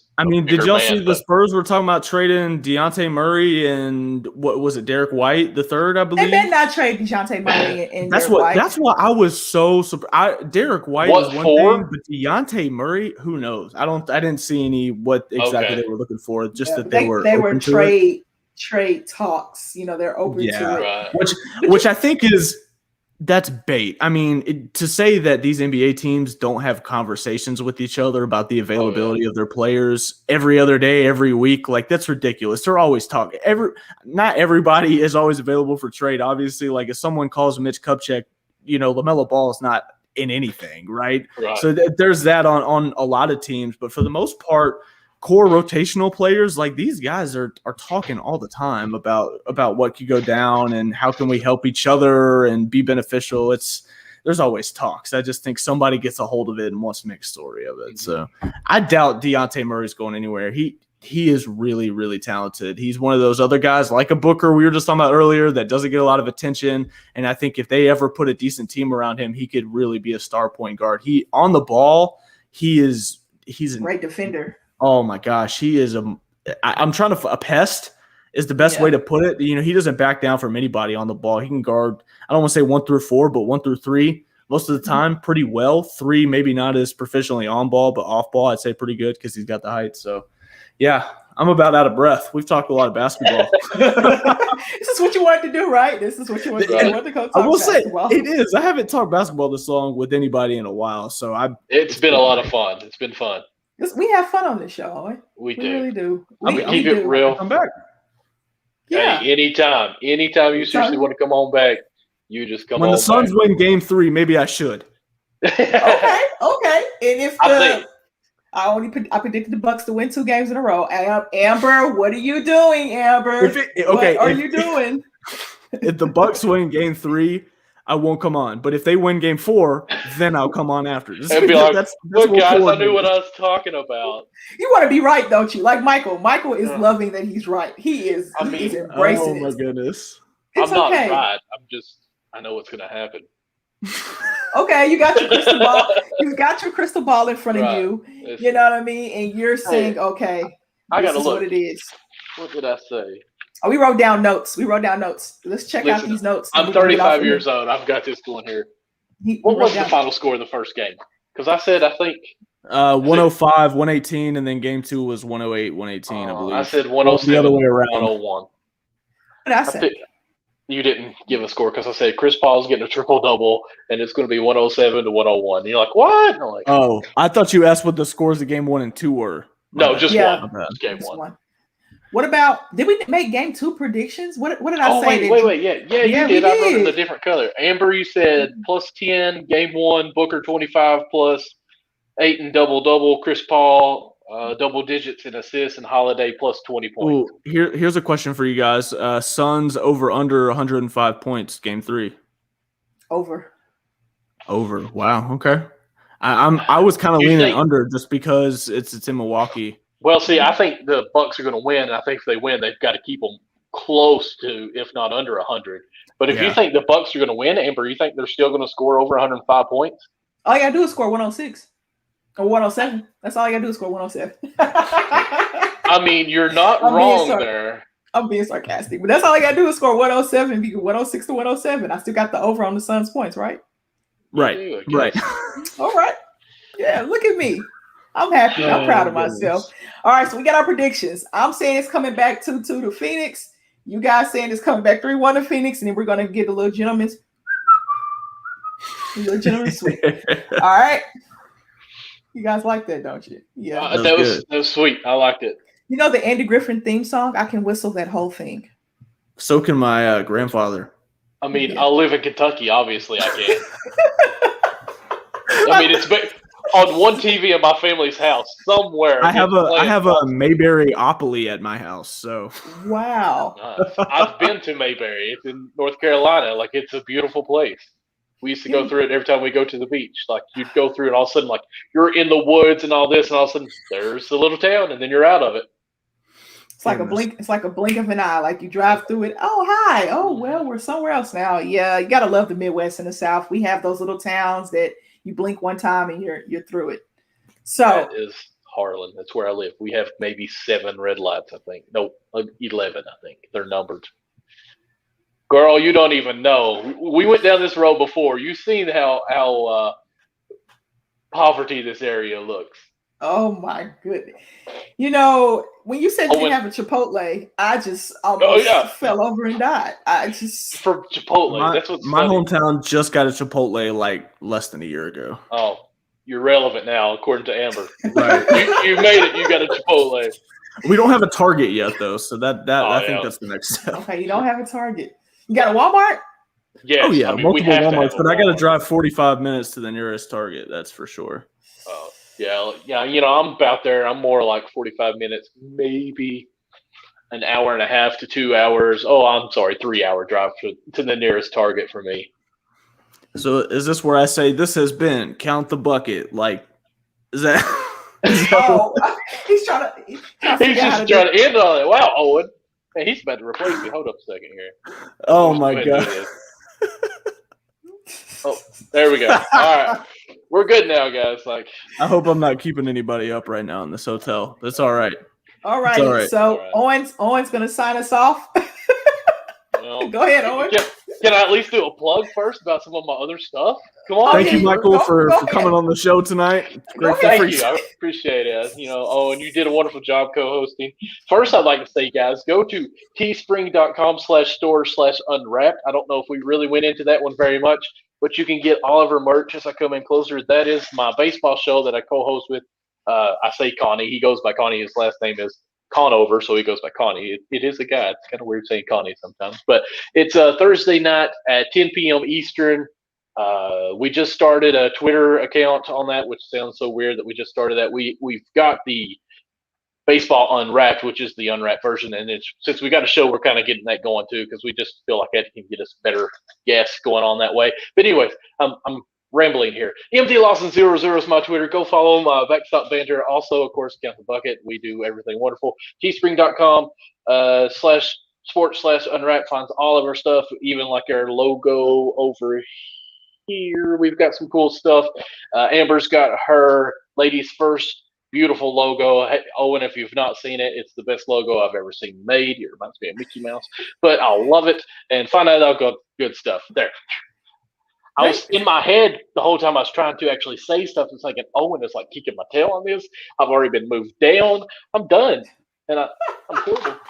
y'all see the Spurs were talking about trading Dejounte Murray and what was it, Derek White the third, I believe? They better not trade Dejounte Murray and Derek White. That's why I was so surprised. Derek White was one thing, but Dejounte Murray, who knows? I didn't see any what exactly they were looking for. Just that they were trade talks. They're open to it. Right. Which I think is. That's bait. I mean, to say that these NBA teams don't have conversations with each other about the availability of their players every other day, every week, like that's ridiculous. They're always talking. Not everybody is always available for trade. Obviously, like if someone calls Mitch Kupchak, LaMelo Ball is not in anything, right? So there's that on a lot of teams. But for the most part, core rotational players like these guys are talking all the time about what could go down and how can we help each other and be beneficial. There's always talks. I just think somebody gets a hold of it and wants to make a story of it. So I doubt Dejounte Murray's going anywhere. He is really, really talented. He's one of those other guys like a Booker we were just talking about earlier that doesn't get a lot of attention. And I think if they ever put a decent team around him, he could really be a star point guard. On the ball, he's a great defender. Oh my gosh, he is I'm trying to a pest is the best way to put it. He doesn't back down from anybody on the ball. He can guard. I don't want to say 1 through 4, but 1 through 3 most of the time pretty well. 3 maybe not as proficiently on ball, but off ball I'd say pretty good because he's got the height. So yeah, I'm about out of breath. We've talked a lot of basketball. This is what you wanted to do, right? This is what you wanted to do. I will say it is. I haven't talked basketball this long with anybody in a while, so it's been a lot of fun. It's been fun. We have fun on this show. Owen. We We do. really do. I'm We gonna keep do. it real. Come back. Yeah. Hey, anytime you seriously want to come on back, you just come When on the Suns back. win Game 3, maybe I should. Okay. And if I think I predicted the Bucks to win 2 games in a row. Amber, what are you doing, Amber? What are you doing? If the Bucks win Game 3, I won't come on. But if they win Game 4, then I'll come on after. and be like, look, what guys, I knew coordinated. what I was talking about. You want to be right, don't you? Like Michael. Michael is loving that he's right. He is. I He mean, is embracing Oh my it. goodness. It's I'm not okay. right. I know what's gonna happen. Okay, you got your crystal ball. You got your crystal ball in front of Right. you. It's- You know what I mean? And you're saying, okay, I this gotta is look. what it is. What did I say? Oh, we wrote down notes. Let's check out Listen, these notes. I'm 35 years old. I've got this going here. What was the final score of the first game? Because I said I think 105, 118, and then Game 2 was 108, 118, I believe. I said Well, 107, the other way around. 101. What did I I say? think you didn't give a score because I said Chris Paul's getting a triple double and it's going to be 107 to 101. And you're like, what? And I'm like, Oh, I thought you asked what the scores of Game 1 and 2 were. no, just Yeah. one. My bad. Just game Just one. one. What about? Did we make Game 2 predictions? What did I Oh, say? wait. Yeah, Yeah, you we did. I wrote it in a did. different color. Amber, you said plus 10, game 1, Booker 25 plus 8 and double. Chris Paul, double digits in assists, and Holiday plus 20 points. Ooh, here's a question for you guys. Suns over under 105 points, Game 3. Over. Over. Wow. Okay. I was kind of You leaning think- under just because it's in Milwaukee. Well, see, I think the Bucks are going to win. And I think if they win, they've got to keep them close to, if not under 100. But if you Yeah. think the Bucks are going to win, Amber, you think they're still going to score over 105 points? All you gotta do is score 106 or 107. That's all you gotta do is score 107. I mean, you're not I'm being wrong sorry. there. I'm being sarcastic, but that's all I gotta do is score 107. Be 106 to 107. I still got the over on the Suns points, right? Right. You do, I Right. guess. All right. Yeah, look at me. I'm happy. I'm proud of myself. All right, so we got our predictions. I'm saying it's coming back 2-2 to Phoenix. You guys saying it's coming back 3-1 to Phoenix, and then we're gonna get a little gentleman's sweet. All right. You guys like that, don't you? Yeah. That was That was sweet. I liked it. You know the Andy Griffin theme song? I can whistle that whole thing. So can my grandfather. I mean, Yeah. I live in Kentucky. Obviously, I can. I mean, it's on one TV in my family's house somewhere. I have it's playing. a Mayberry Opoly at my house. So Wow. I've been to Mayberry. It's in North Carolina. Like, it's a beautiful place. We used to go through it every time we go to the beach. Like, you'd go through it, and all of a sudden, like, you're in the woods and all this, and all of a sudden, there's the little town, and then you're out of it. It's like a blink. It's like a blink of an eye. Like you drive through it. Oh, hi. Oh, well, we're somewhere else now. Yeah, you gotta love the Midwest and the South. We have those little towns that you blink one time and you're through it. So That is Harlan. That's where I live. We have maybe 7 red lights, I think. No, 11, I think. They're numbered. Girl, you don't even know. We went down this road before. You've seen how poverty this area looks. oh my goodness. You know, when you said you didn't have a Chipotle, I just almost fell over and died. I just From Chipotle. That's what's my funny. hometown just got a Chipotle like less than a year ago. Oh, you're relevant now, according to Amber. Right. You made it. You got a Chipotle. We don't have a Target yet though, so that I think yeah. that's the next step. okay. You don't have a Target. You got a Walmart? Yes, Oh yeah, I mean, we multiple have to have Walmarts, a but I got to Walmart. drive 45 minutes to the nearest Target. That's for sure. Yeah. You know, I'm about there. I'm more like 45 minutes, maybe an hour and a half to 2 hours. Oh, I'm sorry, 3 hour drive to the nearest Target for me. So is this where I say this has been count the bucket? Like, is that? Oh, he's trying to. He's figure out how just to trying to end on it. Wow, Owen. Hey, he's about to replace me. Hold up a second here. Oh Let's my go ahead and god! do this. Oh, there we go. All right, we're good now, guys. Like, I hope I'm not keeping anybody up right now in this hotel. That's all right. All right. all right. So All right. Owen's gonna sign us off. well, Go ahead, Owen. can I at least do a plug first about some of my other stuff? Come on. Thank Okay, you, Michael, go for ahead. coming on the show tonight. It's Go grateful ahead. for Thank you. I appreciate it. You know, oh, and you did a wonderful job co-hosting. First, I'd like to say, guys, go to teespring.com/store/unwrapped. I don't know if we really went into that one very much, but you can get all of our merch as I come in closer. That is my baseball show that I co-host with I say Connie. He goes by Connie. His last name is Conover, so he goes by Connie. It is a guy. It's kind of weird saying Connie sometimes, but it's Thursday night at 10 p.m. Eastern. We just started a Twitter account on that, which sounds so weird that we just started that. We've got the Baseball Unwrapped, which is the unwrapped version, and since we got a show, we're kind of getting that going too, because we just feel like that can get us better guests going on that way. But anyways, I'm rambling here. MT Lawson 00 is my Twitter. Go follow him. Backstop Banter. Also, of course, Count the Bucket. We do everything wonderful. Teespring.com /sports/unwrapped finds all of our stuff, even like our logo over here. We've got some cool stuff. Amber's got her Ladies First beautiful logo. Hey, Owen, if you've not seen it, it's the best logo I've ever seen made. It reminds me of Mickey Mouse, but I love it. And find out all good stuff there. I was in my head the whole time I was trying to actually say stuff. It's like, Owen is like kicking my tail on this. I've already been moved down. I'm done. And I'm horrible.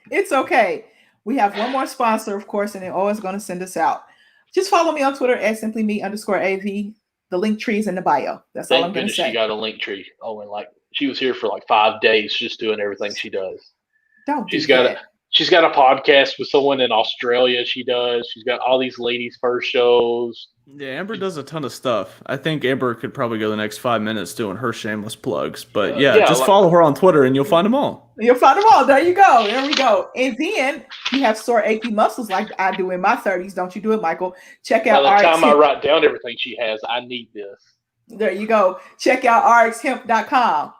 It's okay. We have one more sponsor, of course, and they're always going to send us out. Just follow me on Twitter at simplyme_AV. The link tree is in the bio. That's all I'm going to say. She got a link tree. Owen, like she was here for like 5 days just doing everything she does. She's got a podcast with someone in Australia. She's got all these Ladies First shows. Yeah, Amber does a ton of stuff. I think Amber could probably go the next 5 minutes doing her shameless plugs. But just follow her on Twitter and you'll find them all. You'll find them all. There you go. There we go. And then you have sore achy muscles like I do in my 30s. Don't you do it, Michael? Check out by the time I write down everything she has, I need this. There you go. Check out rxhemp.com.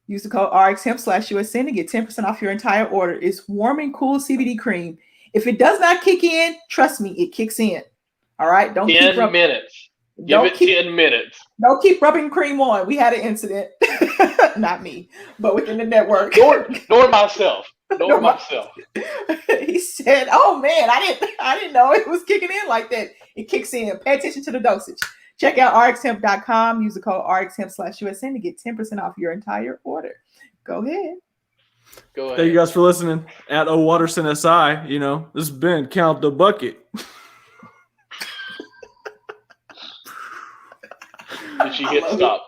Use the code RXHemp/USN to get 10% off your entire order. It's warm and cool CBD cream. If it does not kick in, trust me, it kicks in. All right? Don't 10 minutes. Give it 10 minutes. Don't keep rubbing cream on. We had an incident. Not me, but within the network. Nor myself. Nor myself. He said, "Oh man, I didn't know it was kicking in like that. It kicks in. Pay attention to the dosage." Check out rxhemp.com. Use the code RXHemp/USN to get 10% off your entire order. Go ahead. Thank you guys for listening. At O Watterson SI, this has been Count the Bucket. Did she hit stop?